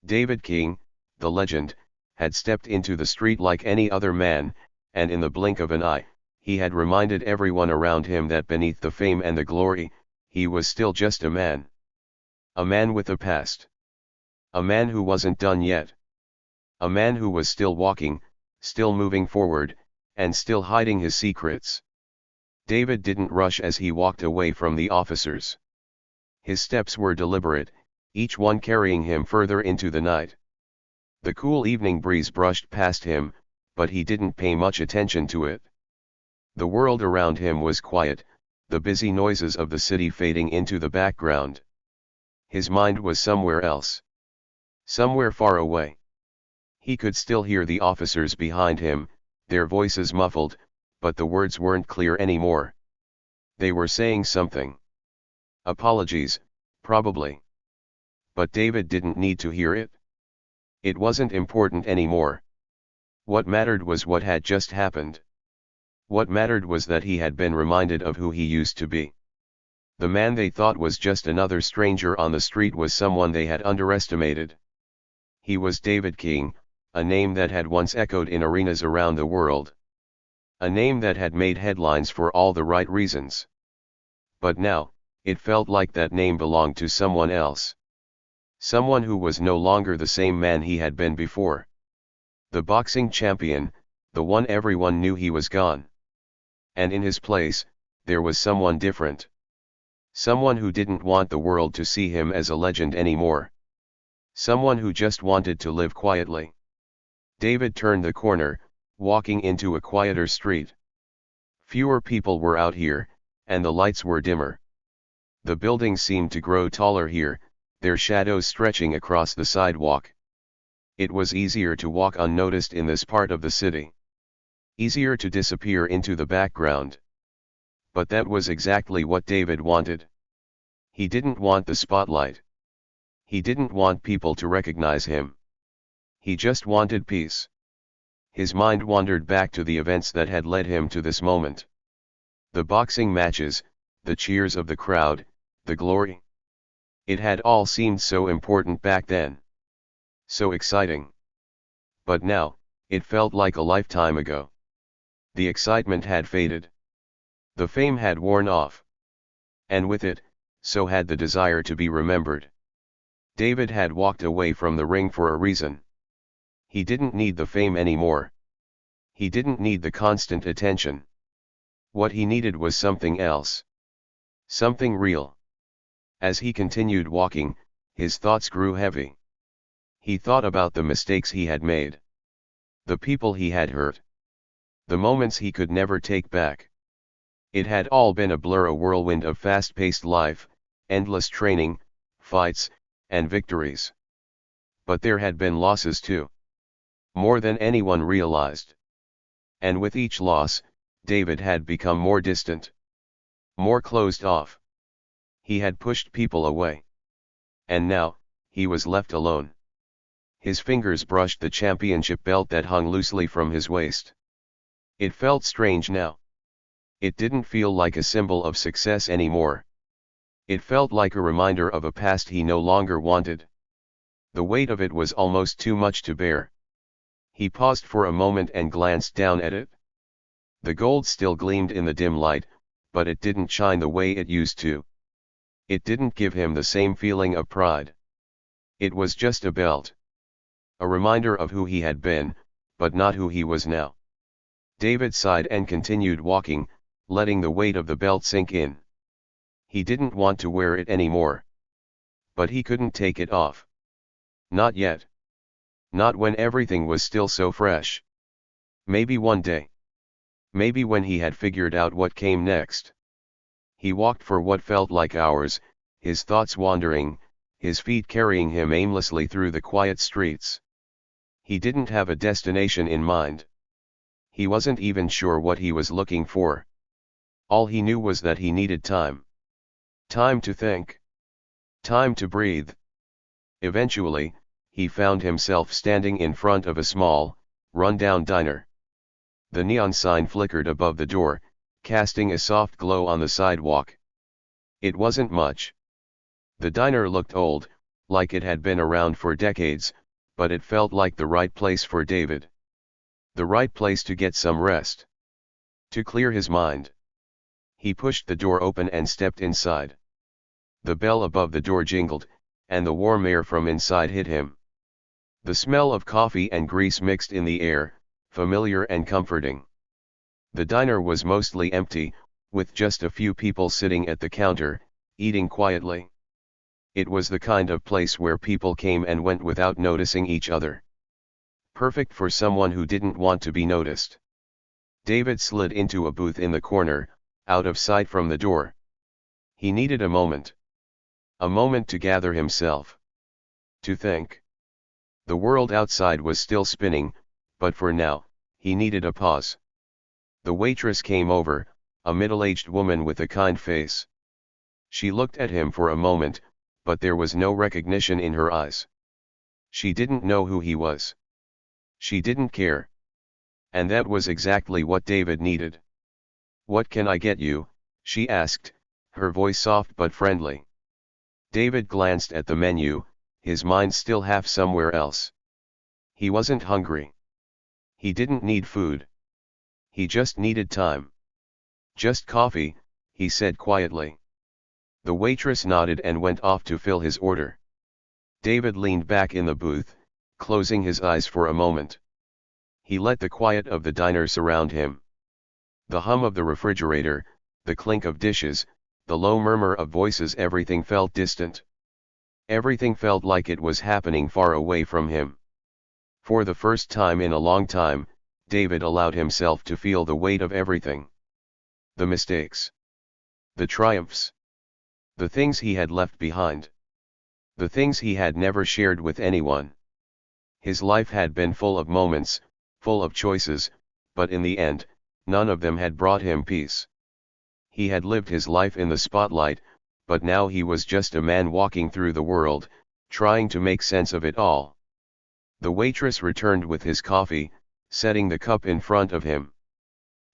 David King, the legend, had stepped into the street like any other man, and in the blink of an eye, he had reminded everyone around him that beneath the fame and the glory, he was still just a man. A man with a past. A man who wasn't done yet. A man who was still walking, still moving forward, and still hiding his secrets. David didn't rush as he walked away from the officers. His steps were deliberate, each one carrying him further into the night. The cool evening breeze brushed past him, but he didn't pay much attention to it. The world around him was quiet, the busy noises of the city fading into the background. His mind was somewhere else. Somewhere far away. He could still hear the officers behind him, their voices muffled, but the words weren't clear anymore. They were saying something. Apologies, probably. But David didn't need to hear it. It wasn't important anymore. What mattered was what had just happened. What mattered was that he had been reminded of who he used to be. The man they thought was just another stranger on the street was someone they had underestimated. He was David King, a name that had once echoed in arenas around the world. A name that had made headlines for all the right reasons. But now, it felt like that name belonged to someone else. Someone who was no longer the same man he had been before. The boxing champion, the one everyone knew he was gone. And in his place, there was someone different. Someone who didn't want the world to see him as a legend anymore. Someone who just wanted to live quietly. David turned the corner, walking into a quieter street. Fewer people were out here, and the lights were dimmer. The buildings seemed to grow taller here, their shadows stretching across the sidewalk. It was easier to walk unnoticed in this part of the city. Easier to disappear into the background. But that was exactly what David wanted. He didn't want the spotlight. He didn't want people to recognize him. He just wanted peace. His mind wandered back to the events that had led him to this moment. The boxing matches, the cheers of the crowd, the glory. It had all seemed so important back then. So exciting. But now, it felt like a lifetime ago. The excitement had faded. The fame had worn off. And with it, so had the desire to be remembered. David had walked away from the ring for a reason. He didn't need the fame anymore. He didn't need the constant attention. What he needed was something else. Something real. As he continued walking, his thoughts grew heavy. He thought about the mistakes he had made. The people he had hurt. The moments he could never take back. It had all been a blur, a whirlwind of fast-paced life, endless training, fights, and victories. But there had been losses too. More than anyone realized. And with each loss, David had become more distant. More closed off. He had pushed people away. And now, he was left alone. His fingers brushed the championship belt that hung loosely from his waist. It felt strange now. It didn't feel like a symbol of success anymore. It felt like a reminder of a past he no longer wanted. The weight of it was almost too much to bear. He paused for a moment and glanced down at it. The gold still gleamed in the dim light, but it didn't shine the way it used to. It didn't give him the same feeling of pride. It was just a belt. A reminder of who he had been, but not who he was now. David sighed and continued walking, letting the weight of the belt sink in. He didn't want to wear it anymore. But he couldn't take it off. Not yet. Not when everything was still so fresh. Maybe one day. Maybe when he had figured out what came next. He walked for what felt like hours, his thoughts wandering, his feet carrying him aimlessly through the quiet streets. He didn't have a destination in mind. He wasn't even sure what he was looking for. All he knew was that he needed time. Time to think. Time to breathe. Eventually, he found himself standing in front of a small, run-down diner. The neon sign flickered above the door, casting a soft glow on the sidewalk. It wasn't much. The diner looked old, like it had been around for decades, but it felt like the right place for David. The right place to get some rest. To clear his mind. He pushed the door open and stepped inside. The bell above the door jingled, and the warm air from inside hit him. The smell of coffee and grease mixed in the air, familiar and comforting. The diner was mostly empty, with just a few people sitting at the counter, eating quietly. It was the kind of place where people came and went without noticing each other. Perfect for someone who didn't want to be noticed. David slid into a booth in the corner, out of sight from the door. He needed a moment. A moment to gather himself. To think. The world outside was still spinning, but for now, he needed a pause. The waitress came over, a middle-aged woman with a kind face. She looked at him for a moment, but there was no recognition in her eyes. She didn't know who he was. She didn't care. And that was exactly what David needed. "What can I get you?" she asked, her voice soft but friendly. David glanced at the menu, his mind still half somewhere else. He wasn't hungry. He didn't need food. He just needed time. "Just coffee," he said quietly. The waitress nodded and went off to fill his order. David leaned back in the booth, closing his eyes for a moment. He let the quiet of the diner surround him. The hum of the refrigerator, the clink of dishes, the low murmur of voices, everything felt distant. Everything felt like it was happening far away from him. For the first time in a long time, David allowed himself to feel the weight of everything. The mistakes. The triumphs. The things he had left behind. The things he had never shared with anyone. His life had been full of moments, full of choices, but in the end, none of them had brought him peace. He had lived his life in the spotlight, but now he was just a man walking through the world, trying to make sense of it all. The waitress returned with his coffee, setting the cup in front of him.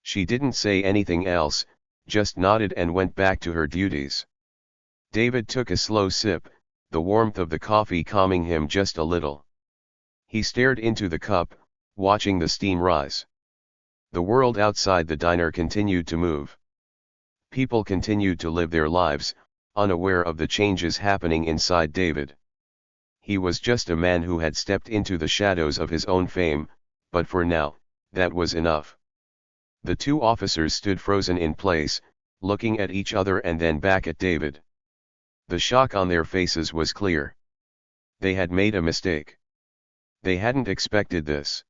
She didn't say anything else, just nodded and went back to her duties. David took a slow sip, the warmth of the coffee calming him just a little. He stared into the cup, watching the steam rise. The world outside the diner continued to move. People continued to live their lives, unaware of the changes happening inside David. He was just a man who had stepped into the shadows of his own fame, but for now, that was enough. The two officers stood frozen in place, looking at each other and then back at David. The shock on their faces was clear. They had made a mistake. They hadn't expected this.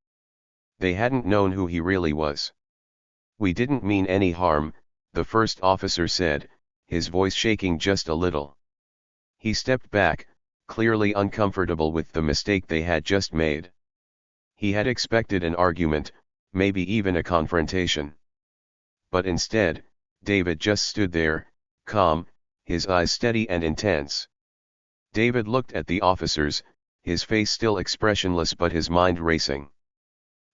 They hadn't known who he really was. "We didn't mean any harm," the first officer said, his voice shaking just a little. He stepped back, clearly uncomfortable with the mistake they had just made. He had expected an argument, maybe even a confrontation. But instead, David just stood there, calm, his eyes steady and intense. David looked at the officers, his face still expressionless but his mind racing.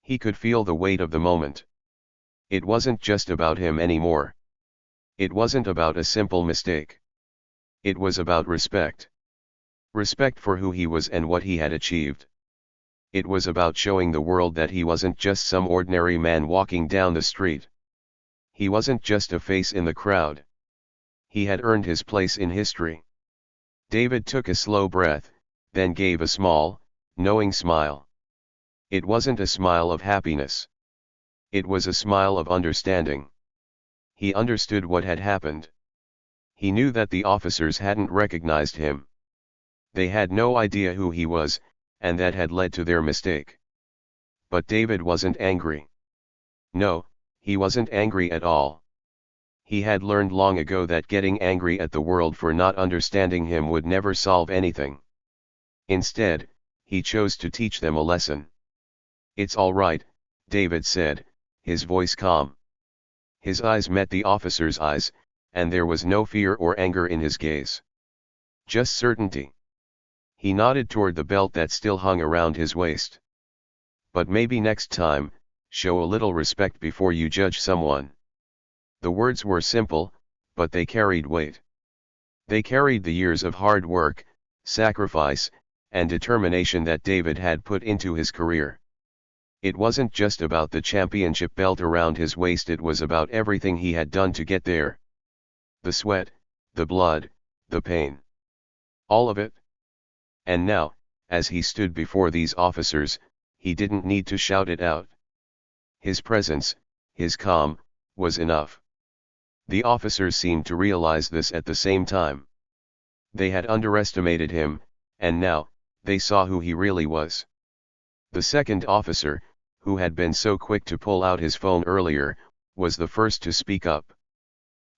He could feel the weight of the moment. It wasn't just about him anymore. It wasn't about a simple mistake. It was about respect. Respect for who he was and what he had achieved. It was about showing the world that he wasn't just some ordinary man walking down the street. He wasn't just a face in the crowd. He had earned his place in history. David took a slow breath, then gave a small, knowing smile. It wasn't a smile of happiness. It was a smile of understanding. He understood what had happened. He knew that the officers hadn't recognized him. They had no idea who he was, and that had led to their mistake. But David wasn't angry. No, he wasn't angry at all. He had learned long ago that getting angry at the world for not understanding him would never solve anything. Instead, he chose to teach them a lesson. "It's all right," David said, his voice calm. His eyes met the officer's eyes, and there was no fear or anger in his gaze. Just certainty. He nodded toward the belt that still hung around his waist. "But maybe next time, show a little respect before you judge someone." The words were simple, but they carried weight. They carried the years of hard work, sacrifice, and determination that David had put into his career. It wasn't just about the championship belt around his waist, it was about everything he had done to get there. The sweat, the blood, the pain. All of it. And now, as he stood before these officers, he didn't need to shout it out. His presence, his calm, was enough. The officers seemed to realize this at the same time. They had underestimated him, and now, they saw who he really was. The second officer, who had been so quick to pull out his phone earlier, was the first to speak up.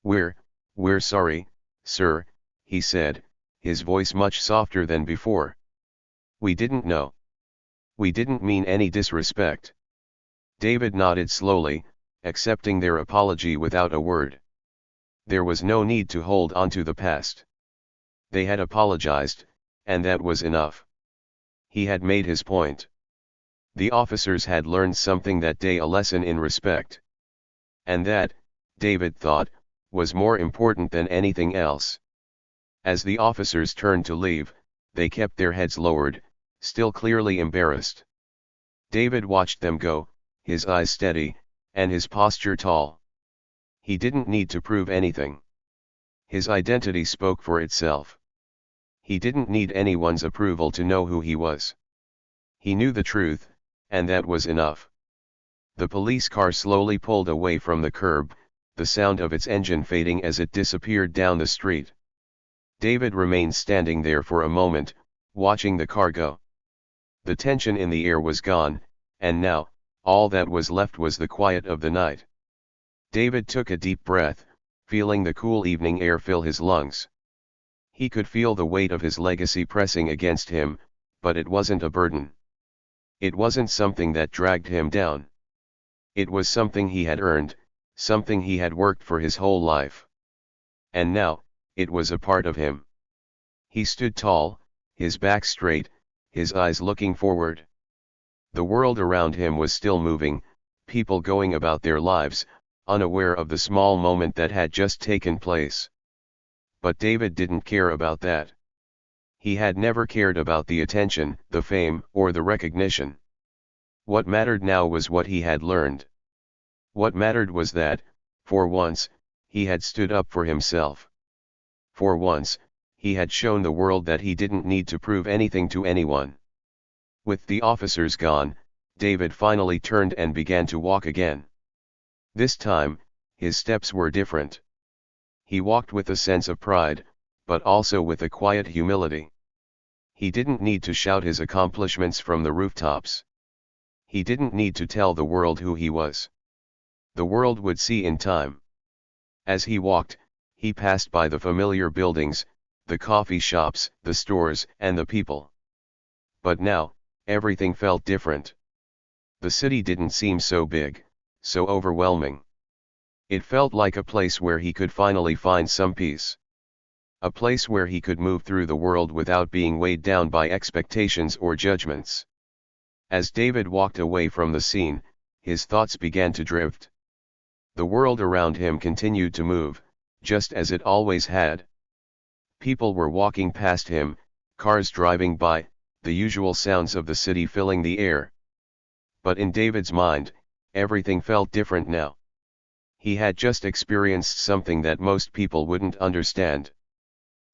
We're sorry, sir," he said, his voice much softer than before. "We didn't know. We didn't mean any disrespect." David nodded slowly, accepting their apology without a word. There was no need to hold on to the past. They had apologized, and that was enough. He had made his point. The officers had learned something that day, a lesson in respect. And that, David thought, was more important than anything else. As the officers turned to leave, they kept their heads lowered, still clearly embarrassed. David watched them go, his eyes steady, and his posture tall. He didn't need to prove anything. His identity spoke for itself. He didn't need anyone's approval to know who he was. He knew the truth, and that was enough. The police car slowly pulled away from the curb, the sound of its engine fading as it disappeared down the street. David remained standing there for a moment, watching the car go. The tension in the air was gone, and now, all that was left was the quiet of the night. David took a deep breath, feeling the cool evening air fill his lungs. He could feel the weight of his legacy pressing against him, but it wasn't a burden. It wasn't something that dragged him down. It was something he had earned, something he had worked for his whole life. And now, it was a part of him. He stood tall, his back straight, his eyes looking forward. The world around him was still moving, people going about their lives, unaware of the small moment that had just taken place. But David didn't care about that. He had never cared about the attention, the fame, or the recognition. What mattered now was what he had learned. What mattered was that, for once, he had stood up for himself. For once, he had shown the world that he didn't need to prove anything to anyone. With the officers gone, David finally turned and began to walk again. This time, his steps were different. He walked with a sense of pride, but also with a quiet humility. He didn't need to shout his accomplishments from the rooftops. He didn't need to tell the world who he was. The world would see in time. As he walked, he passed by the familiar buildings, the coffee shops, the stores, and the people. But now, everything felt different. The city didn't seem so big, so overwhelming. It felt like a place where he could finally find some peace. A place where he could move through the world without being weighed down by expectations or judgments. As David walked away from the scene, his thoughts began to drift. The world around him continued to move, just as it always had. People were walking past him, cars driving by, the usual sounds of the city filling the air. But in David's mind, everything felt different now. He had just experienced something that most people wouldn't understand.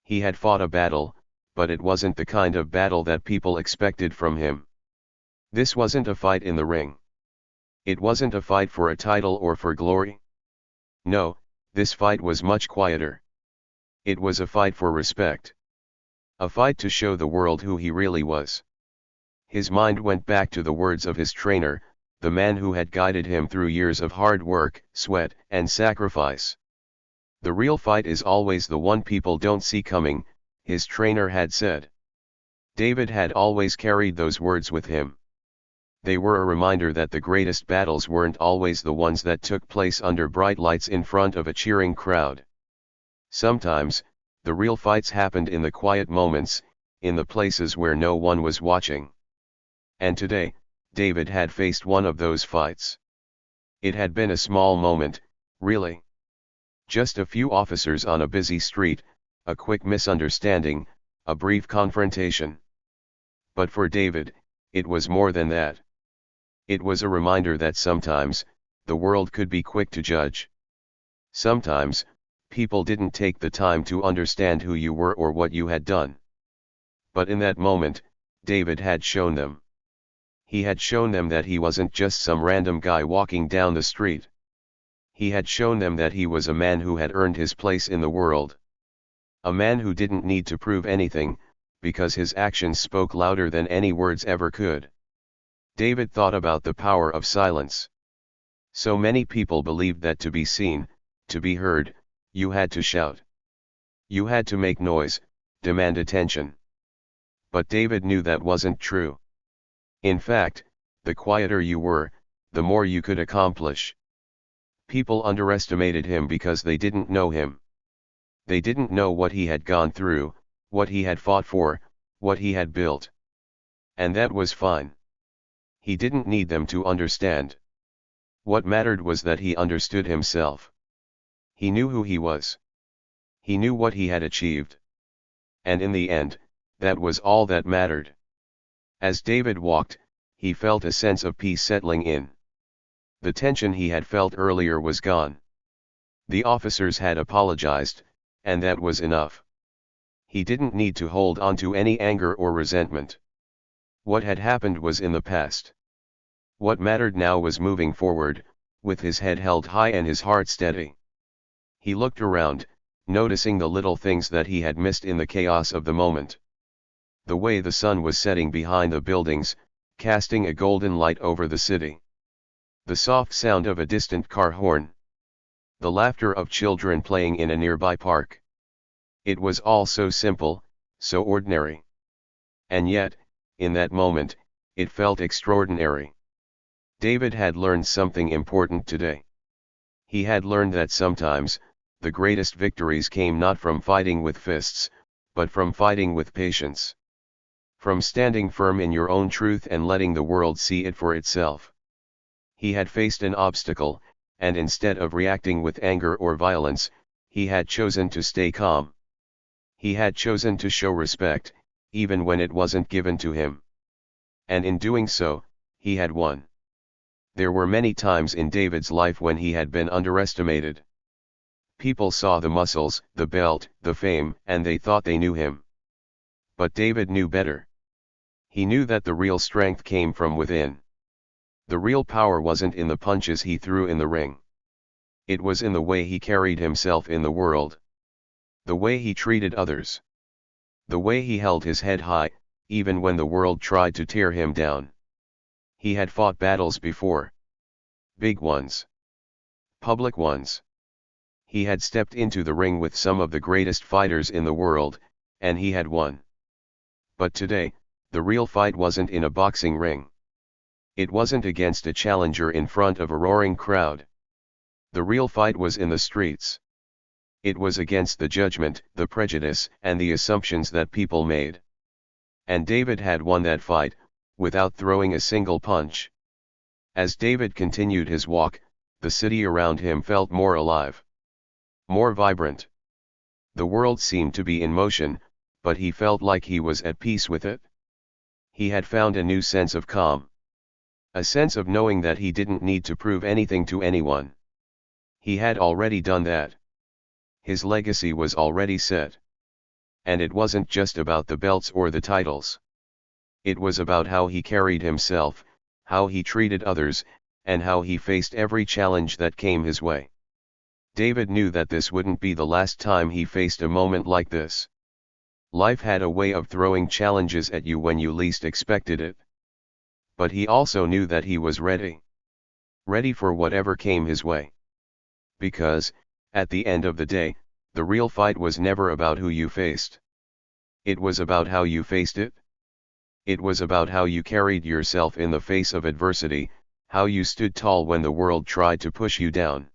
He had fought a battle, but it wasn't the kind of battle that people expected from him. This wasn't a fight in the ring. It wasn't a fight for a title or for glory. No, This fight was much quieter. It was a fight for respect. A fight to show the world who he really was. His mind went back to the words of his trainer, the man who had guided him through years of hard work, sweat, and sacrifice. The real fight is always the one people don't see coming, his trainer had said. David had always carried those words with him. They were a reminder that the greatest battles weren't always the ones that took place under bright lights in front of a cheering crowd. Sometimes, the real fights happened in the quiet moments, in the places where no one was watching. And today, David had faced one of those fights. It had been a small moment, really. Just a few officers on a busy street, a quick misunderstanding, a brief confrontation. But for David, it was more than that. It was a reminder that sometimes, the world could be quick to judge. Sometimes, people didn't take the time to understand who you were or what you had done. But in that moment, David had shown them. He had shown them that he wasn't just some random guy walking down the street. He had shown them that he was a man who had earned his place in the world. A man who didn't need to prove anything, because his actions spoke louder than any words ever could. David thought about the power of silence. So many people believed that to be seen, to be heard, you had to shout. You had to make noise, demand attention. But David knew that wasn't true. In fact, the quieter you were, the more you could accomplish. People underestimated him because they didn't know him. They didn't know what he had gone through, what he had fought for, what he had built. And that was fine. He didn't need them to understand. What mattered was that he understood himself. He knew who he was. He knew what he had achieved. And in the end, that was all that mattered. As David walked, he felt a sense of peace settling in. The tension he had felt earlier was gone. The officers had apologized, and that was enough. He didn't need to hold on to any anger or resentment. What had happened was in the past. What mattered now was moving forward, with his head held high and his heart steady. He looked around, noticing the little things that he had missed in the chaos of the moment. The way the sun was setting behind the buildings, casting a golden light over the city. The soft sound of a distant car horn. The laughter of children playing in a nearby park. It was all so simple, so ordinary. And yet, in that moment, it felt extraordinary. David had learned something important today. He had learned that sometimes, the greatest victories came not from fighting with fists, but from fighting with patience. From standing firm in your own truth and letting the world see it for itself. He had faced an obstacle, and instead of reacting with anger or violence, he had chosen to stay calm. He had chosen to show respect, even when it wasn't given to him. And in doing so, he had won. There were many times in David's life when he had been underestimated. People saw the muscles, the belt, the fame, and they thought they knew him. But David knew better. He knew that the real strength came from within. The real power wasn't in the punches he threw in the ring. It was in the way he carried himself in the world. The way he treated others. The way he held his head high, even when the world tried to tear him down. He had fought battles before. Big ones. Public ones. He had stepped into the ring with some of the greatest fighters in the world, and he had won. But today, the real fight wasn't in a boxing ring. It wasn't against a challenger in front of a roaring crowd. The real fight was in the streets. It was against the judgment, the prejudice, and the assumptions that people made. And David had won that fight, without throwing a single punch. As David continued his walk, the city around him felt more alive. More vibrant. The world seemed to be in motion, but he felt like he was at peace with it. He had found a new sense of calm. A sense of knowing that he didn't need to prove anything to anyone. He had already done that. His legacy was already set. And it wasn't just about the belts or the titles. It was about how he carried himself, how he treated others, and how he faced every challenge that came his way. David knew that this wouldn't be the last time he faced a moment like this. Life had a way of throwing challenges at you when you least expected it. But he also knew that he was ready. Ready for whatever came his way. Because, at the end of the day, the real fight was never about who you faced. It was about how you faced it. It was about how you carried yourself in the face of adversity, how you stood tall when the world tried to push you down.